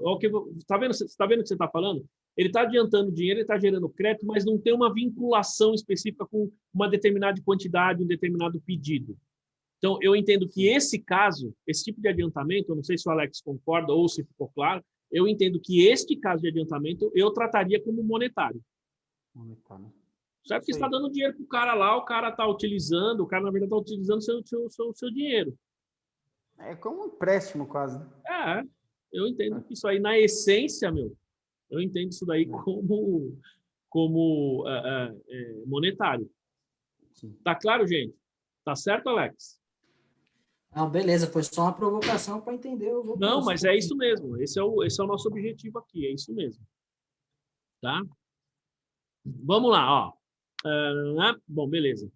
está vendo o que você está falando? Ele está adiantando dinheiro, ele está gerando crédito, mas não tem uma vinculação específica com uma determinada quantidade, um determinado pedido. Então, eu entendo que esse caso, esse tipo de adiantamento, eu não sei se o Alex concorda ou se ficou claro, eu entendo que este caso de adiantamento eu trataria como monetário. Certo? Porque você está dando dinheiro para o cara lá, o cara está utilizando, o cara, na verdade, está utilizando o seu dinheiro. É como um empréstimo, quase. Eu entendo que isso aí, na essência, eu entendo isso daí como monetário. Sim. Tá claro, gente? Tá certo, Alex? Beleza, foi só uma provocação para entender. Não, mas é isso mesmo. Esse é o nosso objetivo aqui, é isso mesmo. Tá? Vamos lá, ó. Bom, beleza.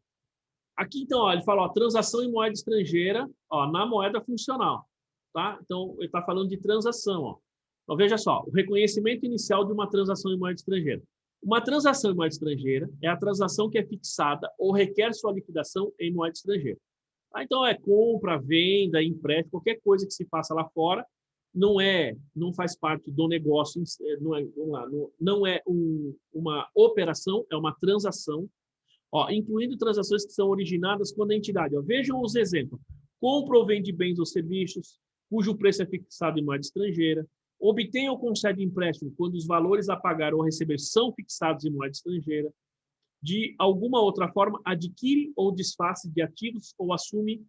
Aqui, então, ó, ele fala, ó, transação em moeda estrangeira, ó, na moeda funcional. Tá? Então, ele está falando de transação. Ó. Então, veja só, o reconhecimento inicial de uma transação em moeda estrangeira. Uma transação em moeda estrangeira é a transação que é fixada ou requer sua liquidação em moeda estrangeira. Tá? Então, é compra, venda, empréstimo, qualquer coisa que se faça lá fora, não faz parte do negócio, não é uma operação, é uma transação, ó, incluindo transações que são originadas quando a entidade, ó, vejam os exemplos, compra ou vende bens ou serviços, cujo preço é fixado em moeda estrangeira, obtém ou concede empréstimo quando os valores a pagar ou a receber são fixados em moeda estrangeira, de alguma outra forma adquire ou desfaz de ativos ou assume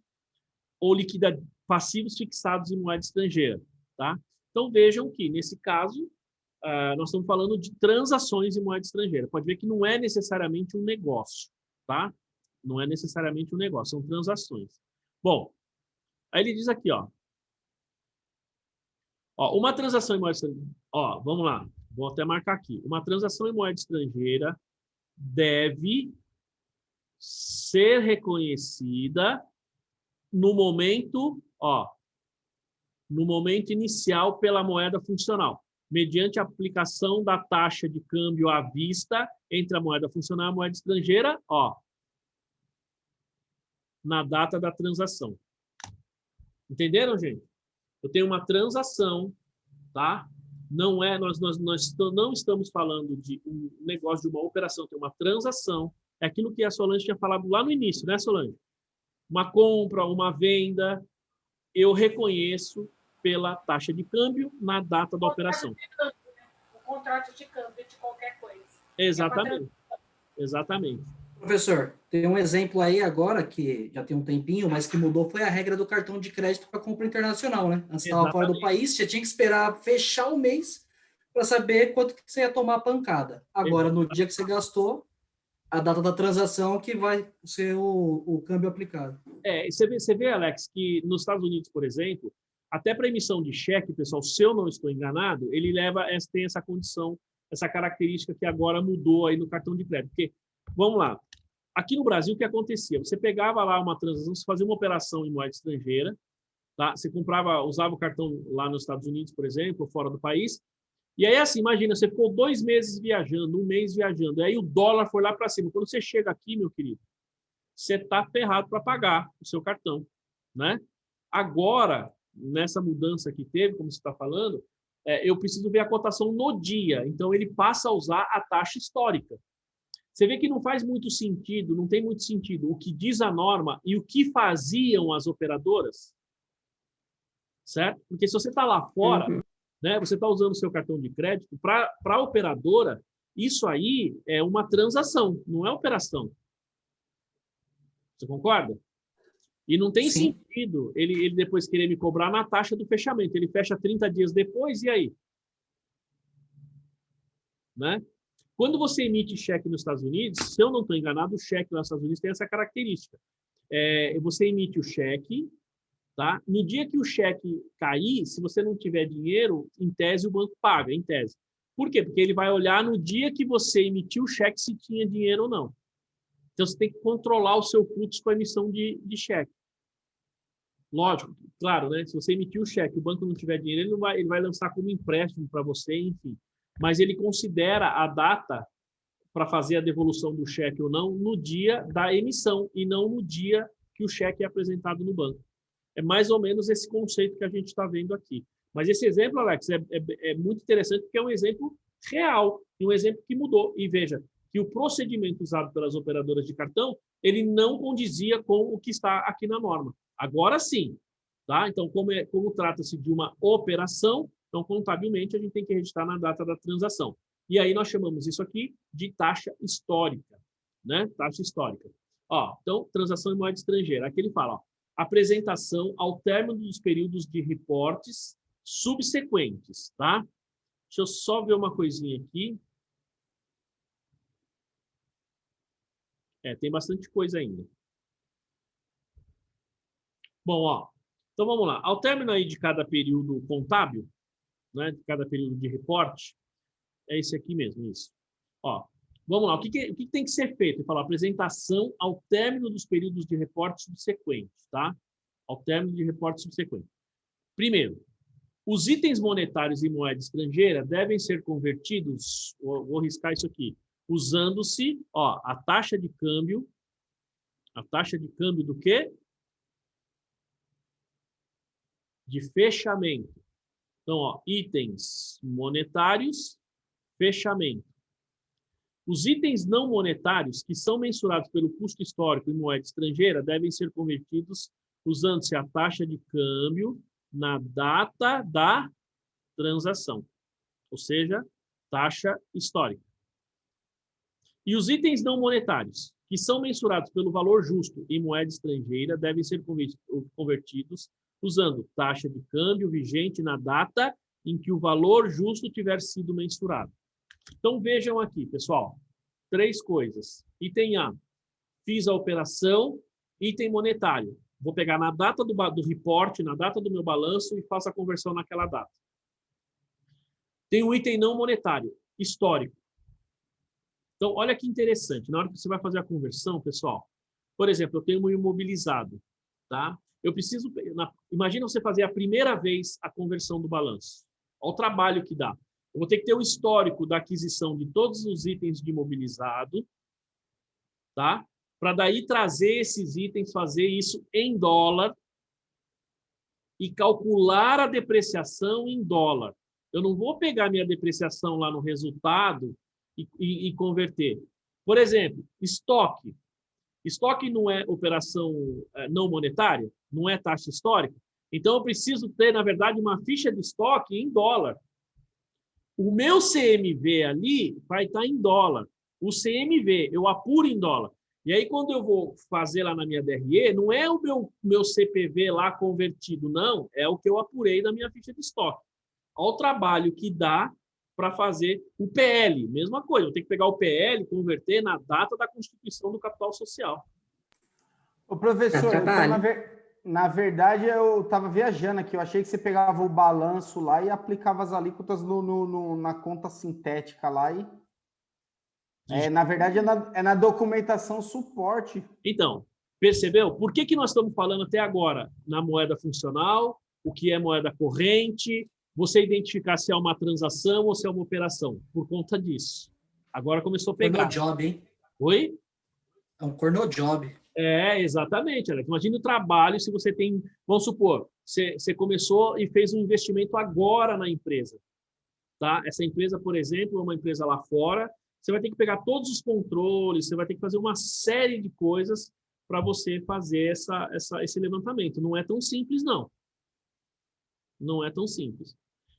ou liquida passivos fixados em moeda estrangeira. Tá? Então, vejam que, nesse caso, nós estamos falando de transações em moeda estrangeira. Pode ver que não é necessariamente um negócio. Tá? Não é necessariamente um negócio, são transações. Bom, aí ele diz aqui, ó, uma transação em moeda estrangeira, vamos lá, vou até marcar aqui. Uma transação em moeda estrangeira deve ser reconhecida no momento inicial pela moeda funcional, mediante a aplicação da taxa de câmbio à vista entre a moeda funcional e a moeda estrangeira, na data da transação. Entenderam, gente? Eu tenho uma transação, tá? Nós não estamos falando de um negócio, de uma operação, tem uma transação. É aquilo que a Solange tinha falado lá no início, né, Solange? Uma compra, uma venda, eu reconheço pela taxa de câmbio na data da operação. O contrato de câmbio de qualquer coisa. Exatamente. Exatamente. Professor, tem um exemplo aí agora, que já tem um tempinho, mas que mudou, foi a regra do cartão de crédito para compra internacional, né? Antes estava fora do país, você tinha que esperar fechar o mês para saber quanto que você ia tomar a pancada. Agora, no dia que você gastou, a data da transação que vai ser o câmbio aplicado. Você vê, Alex, que nos Estados Unidos, por exemplo, até para emissão de cheque, pessoal, se eu não estou enganado, ele tem essa condição, essa característica que agora mudou aí no cartão de crédito. Porque, vamos lá, aqui no Brasil, o que acontecia? Você pegava lá uma transação, você fazia uma operação em moeda estrangeira, tá? Você usava o cartão lá nos Estados Unidos, por exemplo, fora do país, e aí, assim, imagina, você ficou 2 meses viajando, 1 mês viajando, e aí o dólar foi lá para cima. Quando você chega aqui, meu querido, você está ferrado para pagar o seu cartão, né? Agora, nessa mudança que teve, como você está falando, eu preciso ver a cotação no dia, então ele passa a usar a taxa histórica. Você vê que não faz muito sentido, não tem muito sentido o que diz a norma e o que faziam as operadoras, certo? Porque se você está lá fora, né, você está usando o seu cartão de crédito, para a operadora, isso aí é uma transação, não é operação. Você concorda? E não tem sentido ele depois querer me cobrar na taxa do fechamento. Ele fecha 30 dias depois, e aí? Né? Quando você emite cheque nos Estados Unidos, se eu não estou enganado, o cheque nos Estados Unidos tem essa característica. Você emite o cheque, tá? No dia que o cheque cair, se você não tiver dinheiro, em tese o banco paga, em tese. Por quê? Porque ele vai olhar no dia que você emitiu o cheque se tinha dinheiro ou não. Então, você tem que controlar o seu fluxo com a emissão de cheque. Lógico, claro, né? Se você emitiu o cheque e o banco não tiver dinheiro, ele vai lançar como empréstimo para você, enfim. Mas ele considera a data para fazer a devolução do cheque ou não no dia da emissão e não no dia que o cheque é apresentado no banco. É mais ou menos esse conceito que a gente está vendo aqui. Mas esse exemplo, Alex, é muito interessante porque é um exemplo real e um exemplo que mudou. E veja que o procedimento usado pelas operadoras de cartão, ele não condizia com o que está aqui na norma. Agora sim, tá? Então, como trata-se de uma operação, então, contabilmente, a gente tem que registrar na data da transação. E aí nós chamamos isso aqui de taxa histórica, né? Taxa histórica. Ó, então, transação em moeda estrangeira. Aqui ele fala, ó, apresentação ao término dos períodos de reportes subsequentes, tá? Deixa eu só ver uma coisinha aqui. Tem bastante coisa ainda. Bom, ó, então vamos lá. Ao término aí de cada período contábil, né, de cada período de reporte, é esse aqui mesmo, isso. Ó, vamos lá, o que tem que ser feito? Ele fala, apresentação ao término dos períodos de reporte subsequentes, tá? Ao término de reporte subsequente. Primeiro, os itens monetários em moeda estrangeira devem ser convertidos, vou riscar isso aqui, usando-se, ó, a taxa de câmbio do quê? De fechamento. Então, ó, itens monetários, fechamento. Os itens não monetários, que são mensurados pelo custo histórico em moeda estrangeira, devem ser convertidos usando-se a taxa de câmbio na data da transação, ou seja, taxa histórica. E os itens não monetários, que são mensurados pelo valor justo em moeda estrangeira, devem ser convertidos usando taxa de câmbio vigente na data em que o valor justo tiver sido mensurado. Então, vejam aqui, pessoal, 3 coisas. Item A, fiz a operação, item monetário. Vou pegar na data do reporte, na data do meu balanço e faço a conversão naquela data. Tem um item não monetário, histórico. Então, olha que interessante. Na hora que você vai fazer a conversão, pessoal, por exemplo, eu tenho um imobilizado, tá? Eu preciso... Imagina você fazer a primeira vez a conversão do balanço. Olha o trabalho que dá. Eu vou ter que ter um histórico da aquisição de todos os itens de imobilizado, tá? Para daí trazer esses itens, fazer isso em dólar e calcular a depreciação em dólar. Eu não vou pegar minha depreciação lá no resultado e converter. Por exemplo, estoque. Estoque não é operação não monetária, não é taxa histórica. Então, eu preciso ter, na verdade, uma ficha de estoque em dólar. O meu CMV ali vai estar em dólar. O CMV, eu apuro em dólar. E aí, quando eu vou fazer lá na minha DRE, não é o meu CPV lá convertido, não. É o que eu apurei na minha ficha de estoque. Olha o trabalho que dá para fazer o PL. Mesma coisa, eu tenho que pegar o PL, converter na data da constituição do capital social. Ô, professor, na verdade, eu estava viajando aqui. Eu achei que você pegava o balanço lá e aplicava as alíquotas na conta sintética lá e... na verdade, é na documentação suporte. Então, percebeu? Por que nós estamos falando até agora na moeda funcional, o que é moeda corrente, você identificar se é uma transação ou se é uma operação? Por conta disso. Agora começou a pegar. Cornojob, hein? Oi? É um cornojob. Exatamente. Alex. Imagina o trabalho se você tem... Vamos supor, você começou e fez um investimento agora na empresa. Tá? Essa empresa, por exemplo, é uma empresa lá fora. Você vai ter que pegar todos os controles, você vai ter que fazer uma série de coisas para você fazer esse levantamento. Não é tão simples, não. Não é tão simples.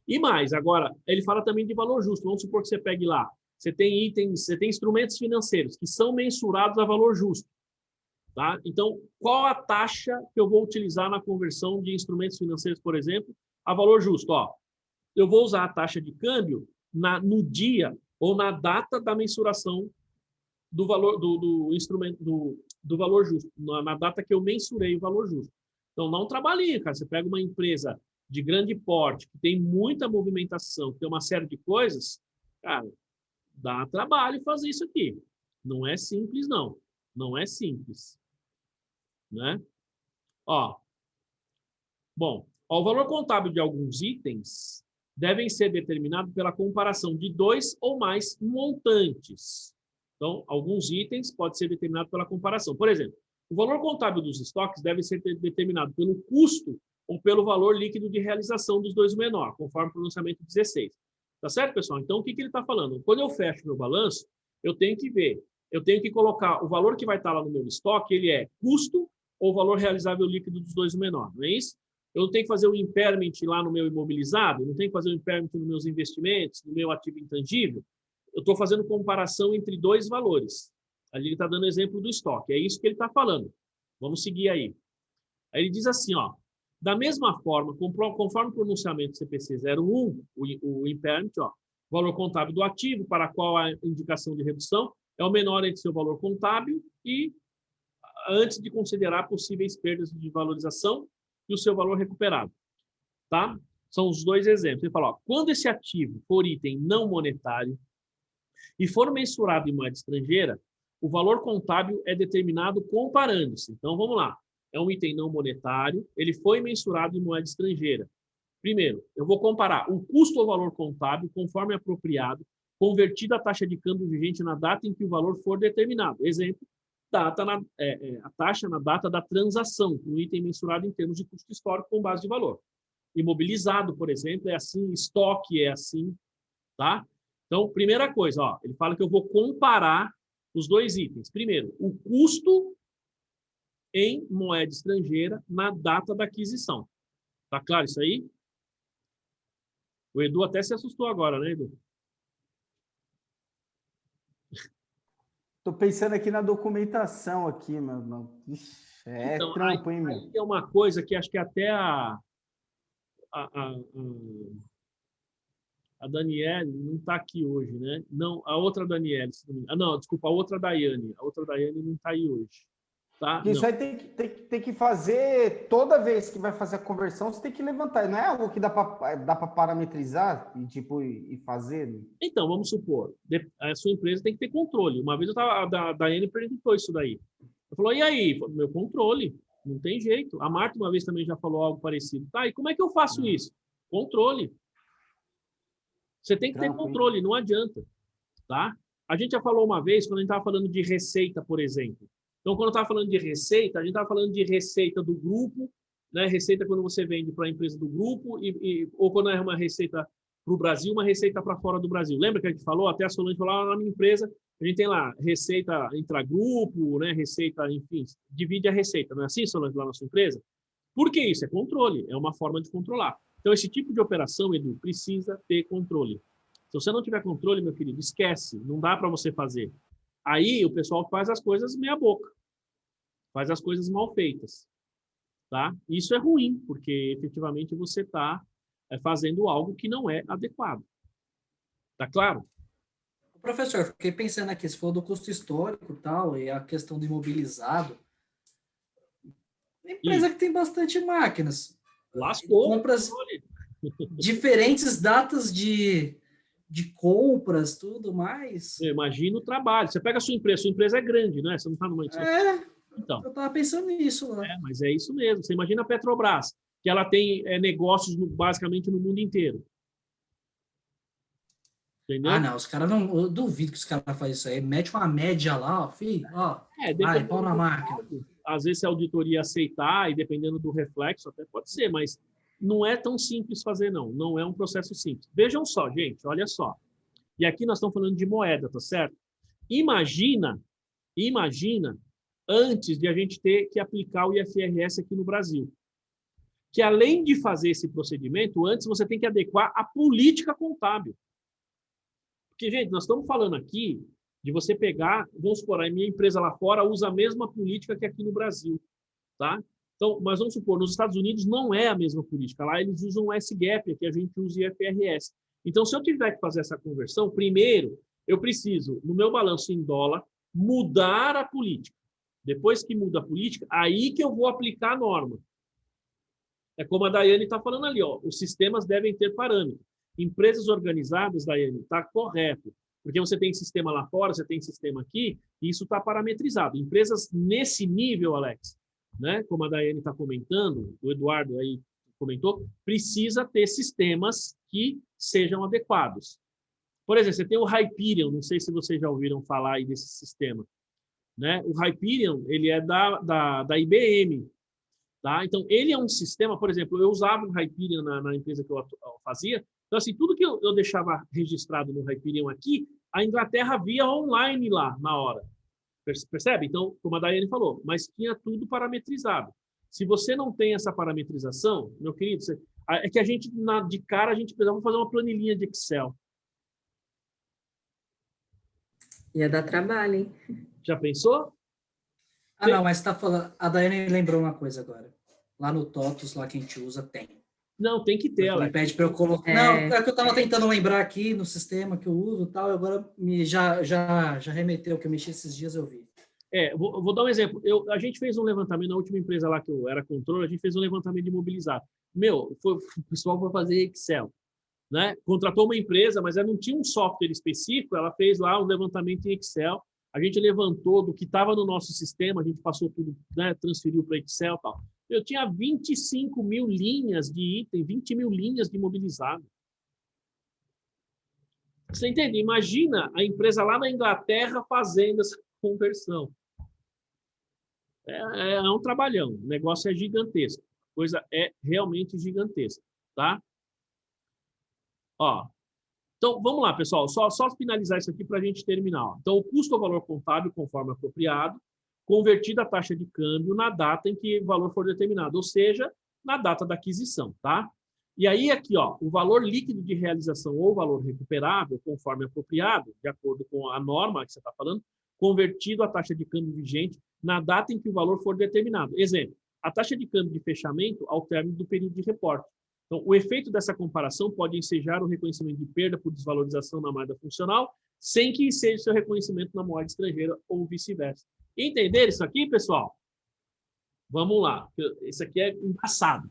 E mais, agora, ele fala também de valor justo. Vamos supor que você pegue lá. Você tem itens, você tem instrumentos financeiros que são mensurados a valor justo. Tá? Então, qual a taxa que eu vou utilizar na conversão de instrumentos financeiros, por exemplo, a valor justo? Ó, eu vou usar a taxa de câmbio no dia ou na data da mensuração do valor do instrumento do valor justo, na data que eu mensurei o valor justo. Então, não trabalhinho, cara. Você pega uma empresa de grande porte, que tem muita movimentação, que tem uma série de coisas, cara, dá trabalho fazer isso aqui. Não é simples, não. Não é simples. Né? Ó. Bom, o valor contábil de alguns itens devem ser determinados pela comparação de 2 ou mais montantes. Então, alguns itens podem ser determinados pela comparação. Por exemplo, o valor contábil dos estoques deve ser determinado pelo custo ou pelo valor líquido de realização dos dois menor, conforme o pronunciamento 16. Tá certo, pessoal? Então, o que ele está falando? Quando eu fecho meu balanço, eu tenho que ver, eu tenho que colocar o valor que vai estar lá no meu estoque, ele é custo ou o valor realizável líquido dos dois o menor, não é isso? Eu não tenho que fazer o impairment lá no meu imobilizado, eu não tenho que fazer o impairment nos meus investimentos, no meu ativo intangível. Eu estou fazendo comparação entre dois valores. Ali ele está dando exemplo do estoque, é isso que ele está falando. Vamos seguir aí. Aí ele diz assim, ó, da mesma forma, conforme o pronunciamento CPC 01, o impairment, ó, valor contábil do ativo para qual a indicação de redução é o menor entre seu valor contábil e antes de considerar possíveis perdas de valorização e o seu valor recuperado. Tá? São os dois exemplos. Ele fala, ó, quando esse ativo for item não monetário e for mensurado em moeda estrangeira, o valor contábil é determinado comparando-se. Então, vamos lá. É um item não monetário, ele foi mensurado em moeda estrangeira. Primeiro, eu vou comparar o custo ou valor contábil conforme apropriado, convertido à taxa de câmbio vigente na data em que o valor for determinado. Exemplo, a taxa na data da transação, um item mensurado em termos de custo histórico com base de valor. Imobilizado, por exemplo, é assim, estoque é assim, tá? Então, primeira coisa, ó, ele fala que eu vou comparar os dois itens. Primeiro, o custo em moeda estrangeira na data da aquisição. Tá claro isso aí? O Edu até se assustou agora, né, Edu? Tô pensando aqui na documentação aqui, mano. Ixi, então, trampo, hein, meu? Aí é uma coisa que acho que até a Daniele não está aqui hoje, né? Não, a outra Daniele. Não, desculpa, a outra Daiane. A outra Daiane não está aí hoje. Tá? Isso aí tem que fazer, toda vez que vai fazer a conversão, você tem que levantar. Não é algo que dá para parametrizar e fazer? Então, vamos supor, a sua empresa tem que ter controle. Uma vez a Daiane perguntou isso daí. Ela falou, e aí? Meu controle. Não tem jeito. A Marta uma vez também já falou algo parecido. Tá, e como é que eu faço isso? Controle. Você tem que ter controle, não adianta. Tá? A gente já falou uma vez, quando a gente estava falando de receita, por exemplo. Então, quando eu estava falando de receita, a gente estava falando de receita do grupo, né? Receita quando você vende para a empresa do grupo, ou quando é uma receita para o Brasil, uma receita para fora do Brasil. Lembra que a gente falou? Até a Solange falou lá na minha empresa, a gente tem lá receita intragrupo, né? Receita, enfim, divide a receita. Não é assim, Solange, lá na sua empresa? Por que isso? É controle, é uma forma de controlar. Então, esse tipo de operação, Edu, precisa ter controle. Se você não tiver controle, meu querido, esquece, não dá para você fazer. Aí o pessoal faz as coisas meia boca, faz as coisas mal feitas, tá? Isso é ruim, porque efetivamente você está fazendo algo que não é adequado. Tá claro? Professor, fiquei pensando aqui, se for do custo histórico e tal, e a questão do imobilizado, empresa que tem bastante máquinas, lascou, compras diferentes datas de compras, tudo mais. Imagina o trabalho. Você pega a sua empresa é grande, né? Você não está numa... Então, eu estava pensando nisso. Né? Mas é isso mesmo. Você imagina a Petrobras, que ela tem negócios basicamente no mundo inteiro. Entendeu? Ah, não, os caras não... Eu duvido que os caras fazem isso aí. Mete uma média lá, ó, filho, ó. Vai, pau na máquina. Às vezes, se a auditoria aceitar, e dependendo do reflexo, até pode ser, mas não é tão simples fazer, não. Não é um processo simples. Vejam só, gente, olha só. E aqui nós estamos falando de moeda, tá certo? Imagina, antes de a gente ter que aplicar o IFRS aqui no Brasil. Que além de fazer esse procedimento, antes você tem que adequar a política contábil. Porque, gente, nós estamos falando aqui de você pegar, vamos supor, a minha empresa lá fora usa a mesma política que aqui no Brasil, tá? Então, mas vamos supor, nos Estados Unidos não é a mesma política. Lá eles usam o S-GAAP, aqui a gente usa o IFRS. Então, se eu tiver que fazer essa conversão, primeiro, eu preciso, no meu balanço em dólar, mudar a política. Depois que muda a política, aí que eu vou aplicar a norma. É como a Daiane está falando ali, ó, os sistemas devem ter parâmetros. Empresas organizadas, Daiane, está correto. Porque você tem sistema lá fora, você tem sistema aqui, e isso está parametrizado. Empresas nesse nível, Alex, né, como a Daiane está comentando, o Eduardo aí comentou, precisa ter sistemas que sejam adequados. Por exemplo, você tem o Hyperion, não sei se vocês já ouviram falar aí desse sistema. Né? O Hyperion, ele é da IBM. Tá? Então, ele é um sistema, por exemplo, eu usava o Hyperion na empresa que eu fazia, então, assim, tudo que eu deixava registrado no Hyperion aqui, a Inglaterra via online lá, na hora. Percebe? Então, como a Daiane falou, mas tinha tudo parametrizado. Se você não tem essa parametrização, meu querido, é que a gente, de cara, a gente precisava fazer uma planilhinha de Excel. Ia dar trabalho, hein? Já pensou? Ah, não, mas tá falando. A Daiane lembrou uma coisa agora. Lá no TOTUS, lá que a gente usa, tem. Não, tem que ter, Ele Alex. pede para eu colocar. Não, é que eu estava tentando lembrar aqui no sistema que eu uso e tal, e agora já remeteu, que eu mexi esses dias, eu vi. Vou dar um exemplo. A gente fez um levantamento na última empresa lá que eu era controle, a gente fez um levantamento de imobilizado. O pessoal foi fazer Excel, né? Contratou uma empresa, mas ela não tinha um software específico, ela fez lá um levantamento em Excel, a gente levantou do que estava no nosso sistema, a gente passou tudo, né, transferiu para Excel e tal. Eu tinha 25 mil linhas de item, 20 mil linhas de imobilizado. Você entende? Imagina a empresa lá na Inglaterra fazendo essa conversão. É um trabalhão, o negócio é gigantesco. A coisa é realmente gigantesca, tá? Ó, então, vamos lá, pessoal. Só finalizar isso aqui para a gente terminar. Ó. Então, o custo ou valor contábil, conforme apropriado, convertido a taxa de câmbio na data em que o valor for determinado, ou seja, na data da aquisição, tá? E aí, aqui, ó, o valor líquido de realização ou valor recuperável, conforme apropriado, de acordo com a norma que você está falando, convertido a taxa de câmbio vigente na data em que o valor for determinado. Exemplo, a taxa de câmbio de fechamento ao término do período de reporte. Então, o efeito dessa comparação pode ensejar o reconhecimento de perda por desvalorização na moeda funcional, sem que seja seu reconhecimento na moeda estrangeira ou vice-versa. Entenderam isso aqui, pessoal? Vamos lá. Isso aqui é embaçado.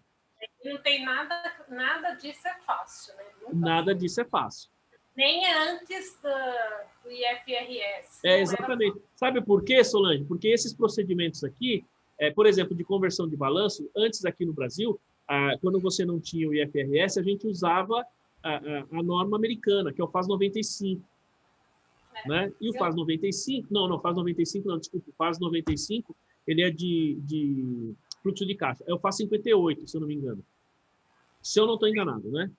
Não tem nada disso é fácil, né? Nada disso é fácil. Nem antes do IFRS. Exatamente. Sabe por quê, Solange? Porque esses procedimentos aqui, por exemplo, de conversão de balanço, antes aqui no Brasil, quando você não tinha o IFRS, a gente usava a norma americana, que é o FAS 95. Né? E o FAS 95, FAS 95 não, desculpa, o FAS 95, ele é de fluxo de caixa. É o FAS 58, se eu não me engano. Se eu não estou enganado, né?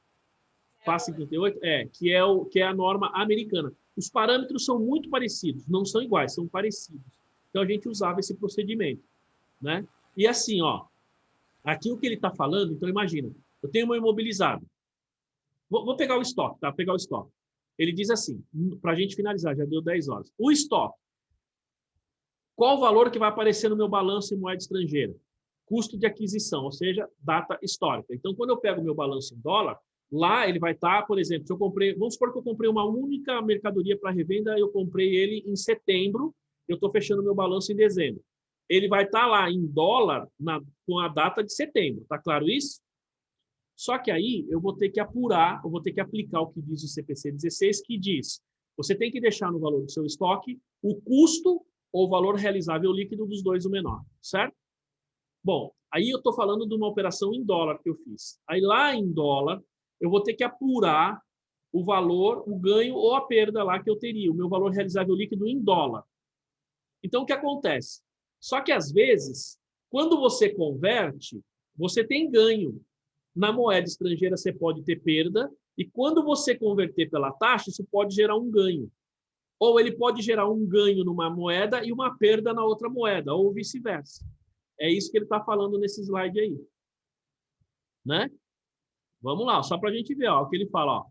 FAS 58, que é a norma americana. Os parâmetros são muito parecidos, não são iguais, são parecidos. Então, a gente usava esse procedimento, né? E assim, ó, aqui o que ele está falando, então imagina, eu tenho meu imobilizado. Vou pegar o estoque, tá? Vou pegar o estoque. Ele diz assim, para a gente finalizar, já deu 10 horas. O estoque. Qual o valor que vai aparecer no meu balanço em moeda estrangeira? Custo de aquisição, ou seja, data histórica. Então, quando eu pego o meu balanço em dólar, lá ele vai estar, por exemplo, se eu comprei, vamos supor que eu comprei uma única mercadoria para revenda, eu comprei ele em setembro, eu estou fechando meu balanço em dezembro. Ele vai estar lá em dólar com a data de setembro, tá claro isso? Só que aí eu vou ter que apurar, eu vou ter que aplicar o que diz o CPC 16, que diz, você tem que deixar no valor do seu estoque o custo ou o valor realizável líquido dos dois o menor, certo? Bom, aí eu estou falando de uma operação em dólar que eu fiz. Aí lá em dólar, eu vou ter que apurar o valor, o ganho ou a perda lá que eu teria, o meu valor realizável líquido em dólar. Então, o que acontece? Só que, às vezes, quando você converte, você tem ganho. Na moeda estrangeira, você pode ter perda, e quando você converter pela taxa, isso pode gerar um ganho. Ou ele pode gerar um ganho numa moeda e uma perda na outra moeda, ou vice-versa. É isso que ele está falando nesse slide aí. Né? Vamos lá, só para a gente ver, ó, o que ele fala. Ó,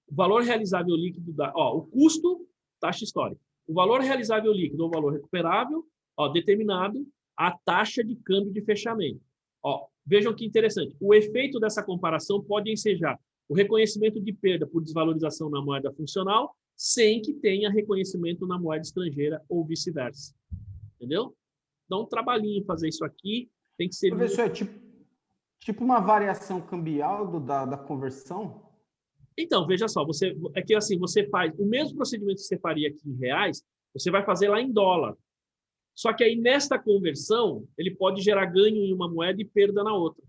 o valor realizável líquido, o custo, taxa histórica. O valor realizável líquido ou valor recuperável, ó, determinado a taxa de câmbio de fechamento. Ó, vejam que interessante. O efeito dessa comparação pode ensejar o reconhecimento de perda por desvalorização na moeda funcional, sem que tenha reconhecimento na moeda estrangeira ou vice-versa. Entendeu? Dá um trabalhinho fazer isso aqui. Tem que ser... Professor, é tipo uma variação cambial da conversão? Então, veja só, é que assim, você faz o mesmo procedimento que você faria aqui em reais, você vai fazer lá em dólar. Só que aí, nesta conversão, ele pode gerar ganho em uma moeda e perda na outra.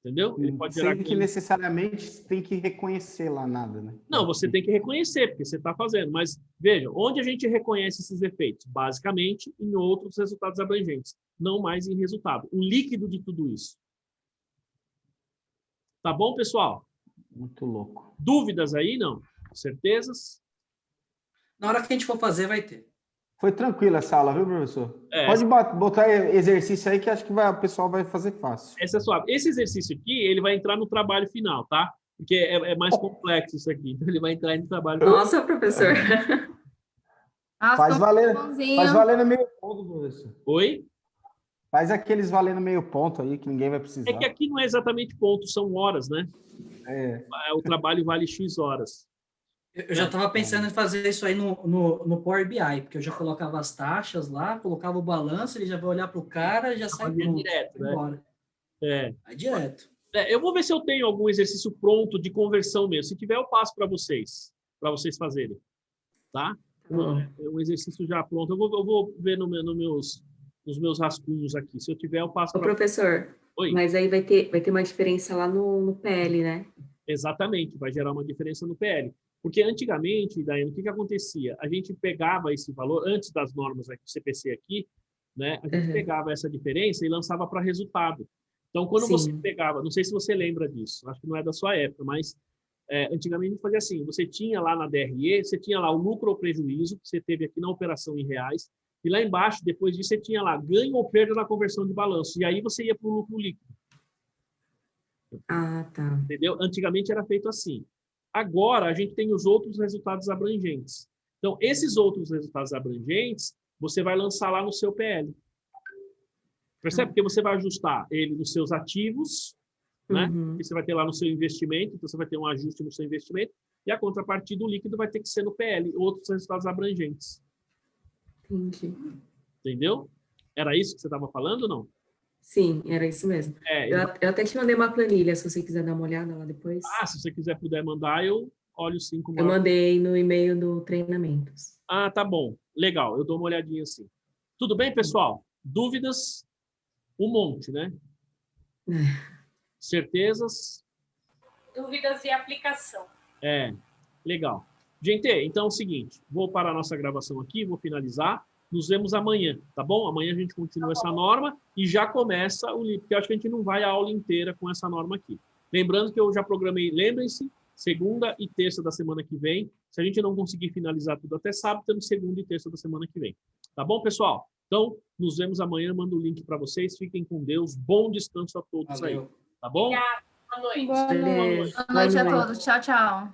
Entendeu? Ele pode gerar sem que necessariamente tem que reconhecer lá nada, né? Não, você tem que reconhecer, porque você está fazendo. Mas, veja, onde a gente reconhece esses efeitos? Basicamente, em outros resultados abrangentes, não mais em resultado. O líquido de tudo isso. Tá bom, pessoal? Muito louco. Dúvidas aí, não? Certezas? Na hora que a gente for fazer, vai ter. Foi tranquila essa aula, viu, professor? É. Pode botar exercício aí que acho que o pessoal vai fazer fácil. Essa é suave. Esse exercício aqui, ele vai entrar no trabalho final, tá? Porque é mais complexo isso aqui. Então, ele vai entrar no trabalho final. Nossa, professor. Faz valer no meio ponto, professor. Oi? Faz aqueles valendo meio ponto aí, que ninguém vai precisar. É que aqui não é exatamente ponto, são horas, né? O trabalho vale X horas. Eu já estava pensando em fazer isso aí no Power BI, porque eu já colocava as taxas lá, colocava o balanço, ele já vai olhar para o cara e já sai direto, né? embora. Vai direto. Eu vou ver se eu tenho algum exercício pronto de conversão mesmo. Se tiver, eu passo para vocês fazerem. Tá? É um exercício já pronto. Eu vou ver nos meus rascunhos aqui. Se eu tiver, eu passo para... Professor, oi? Mas aí vai ter uma diferença lá no PL, né? Exatamente, vai gerar uma diferença no PL. Porque antigamente, Daiane, o que acontecia? A gente pegava esse valor, antes das normas aqui, do CPC aqui, né? A gente pegava essa diferença e lançava para resultado. Então, quando você pegava, não sei se você lembra disso, acho que não é da sua época, mas antigamente a gente fazia assim, você tinha lá na DRE, você tinha lá o lucro ou prejuízo, que você teve aqui na operação em reais, e lá embaixo, depois disso, você tinha lá ganho ou perda na conversão de balanço, e aí você ia para o lucro líquido. Ah, tá. Entendeu? Antigamente era feito assim. Agora, a gente tem os outros resultados abrangentes. Então, esses outros resultados abrangentes, você vai lançar lá no seu PL. Percebe? Porque você vai ajustar ele nos seus ativos, né? Que você vai ter lá no seu investimento, então você vai ter um ajuste no seu investimento, e a contrapartida do líquido vai ter que ser no PL, outros resultados abrangentes. Entendi. Entendeu? Era isso que você estava falando ou não? Sim, era isso mesmo. Eu até te mandei uma planilha, se você quiser dar uma olhada lá depois. Ah, se você puder mandar, eu olho sim. Eu mandei no e-mail do treinamentos. Ah, tá bom. Legal, eu dou uma olhadinha assim. Tudo bem, pessoal? Dúvidas? Um monte, né? Certezas? Dúvidas e aplicação. Legal. Gente, então é o seguinte, vou parar a nossa gravação aqui, vou finalizar. Nos vemos amanhã, tá bom? Amanhã a gente continua essa norma e já começa o livro, porque eu acho que a gente não vai a aula inteira com essa norma aqui. Lembrando que eu já programei, lembrem-se, segunda e terça da semana que vem. Se a gente não conseguir finalizar tudo até sábado, temos segunda e terça da semana que vem. Tá bom, pessoal? Então, nos vemos amanhã, mando o link para vocês. Fiquem com Deus. Bom descanso a todos aí. Tá bom? Obrigada. Boa noite. Boa noite a todos. Tchau, tchau.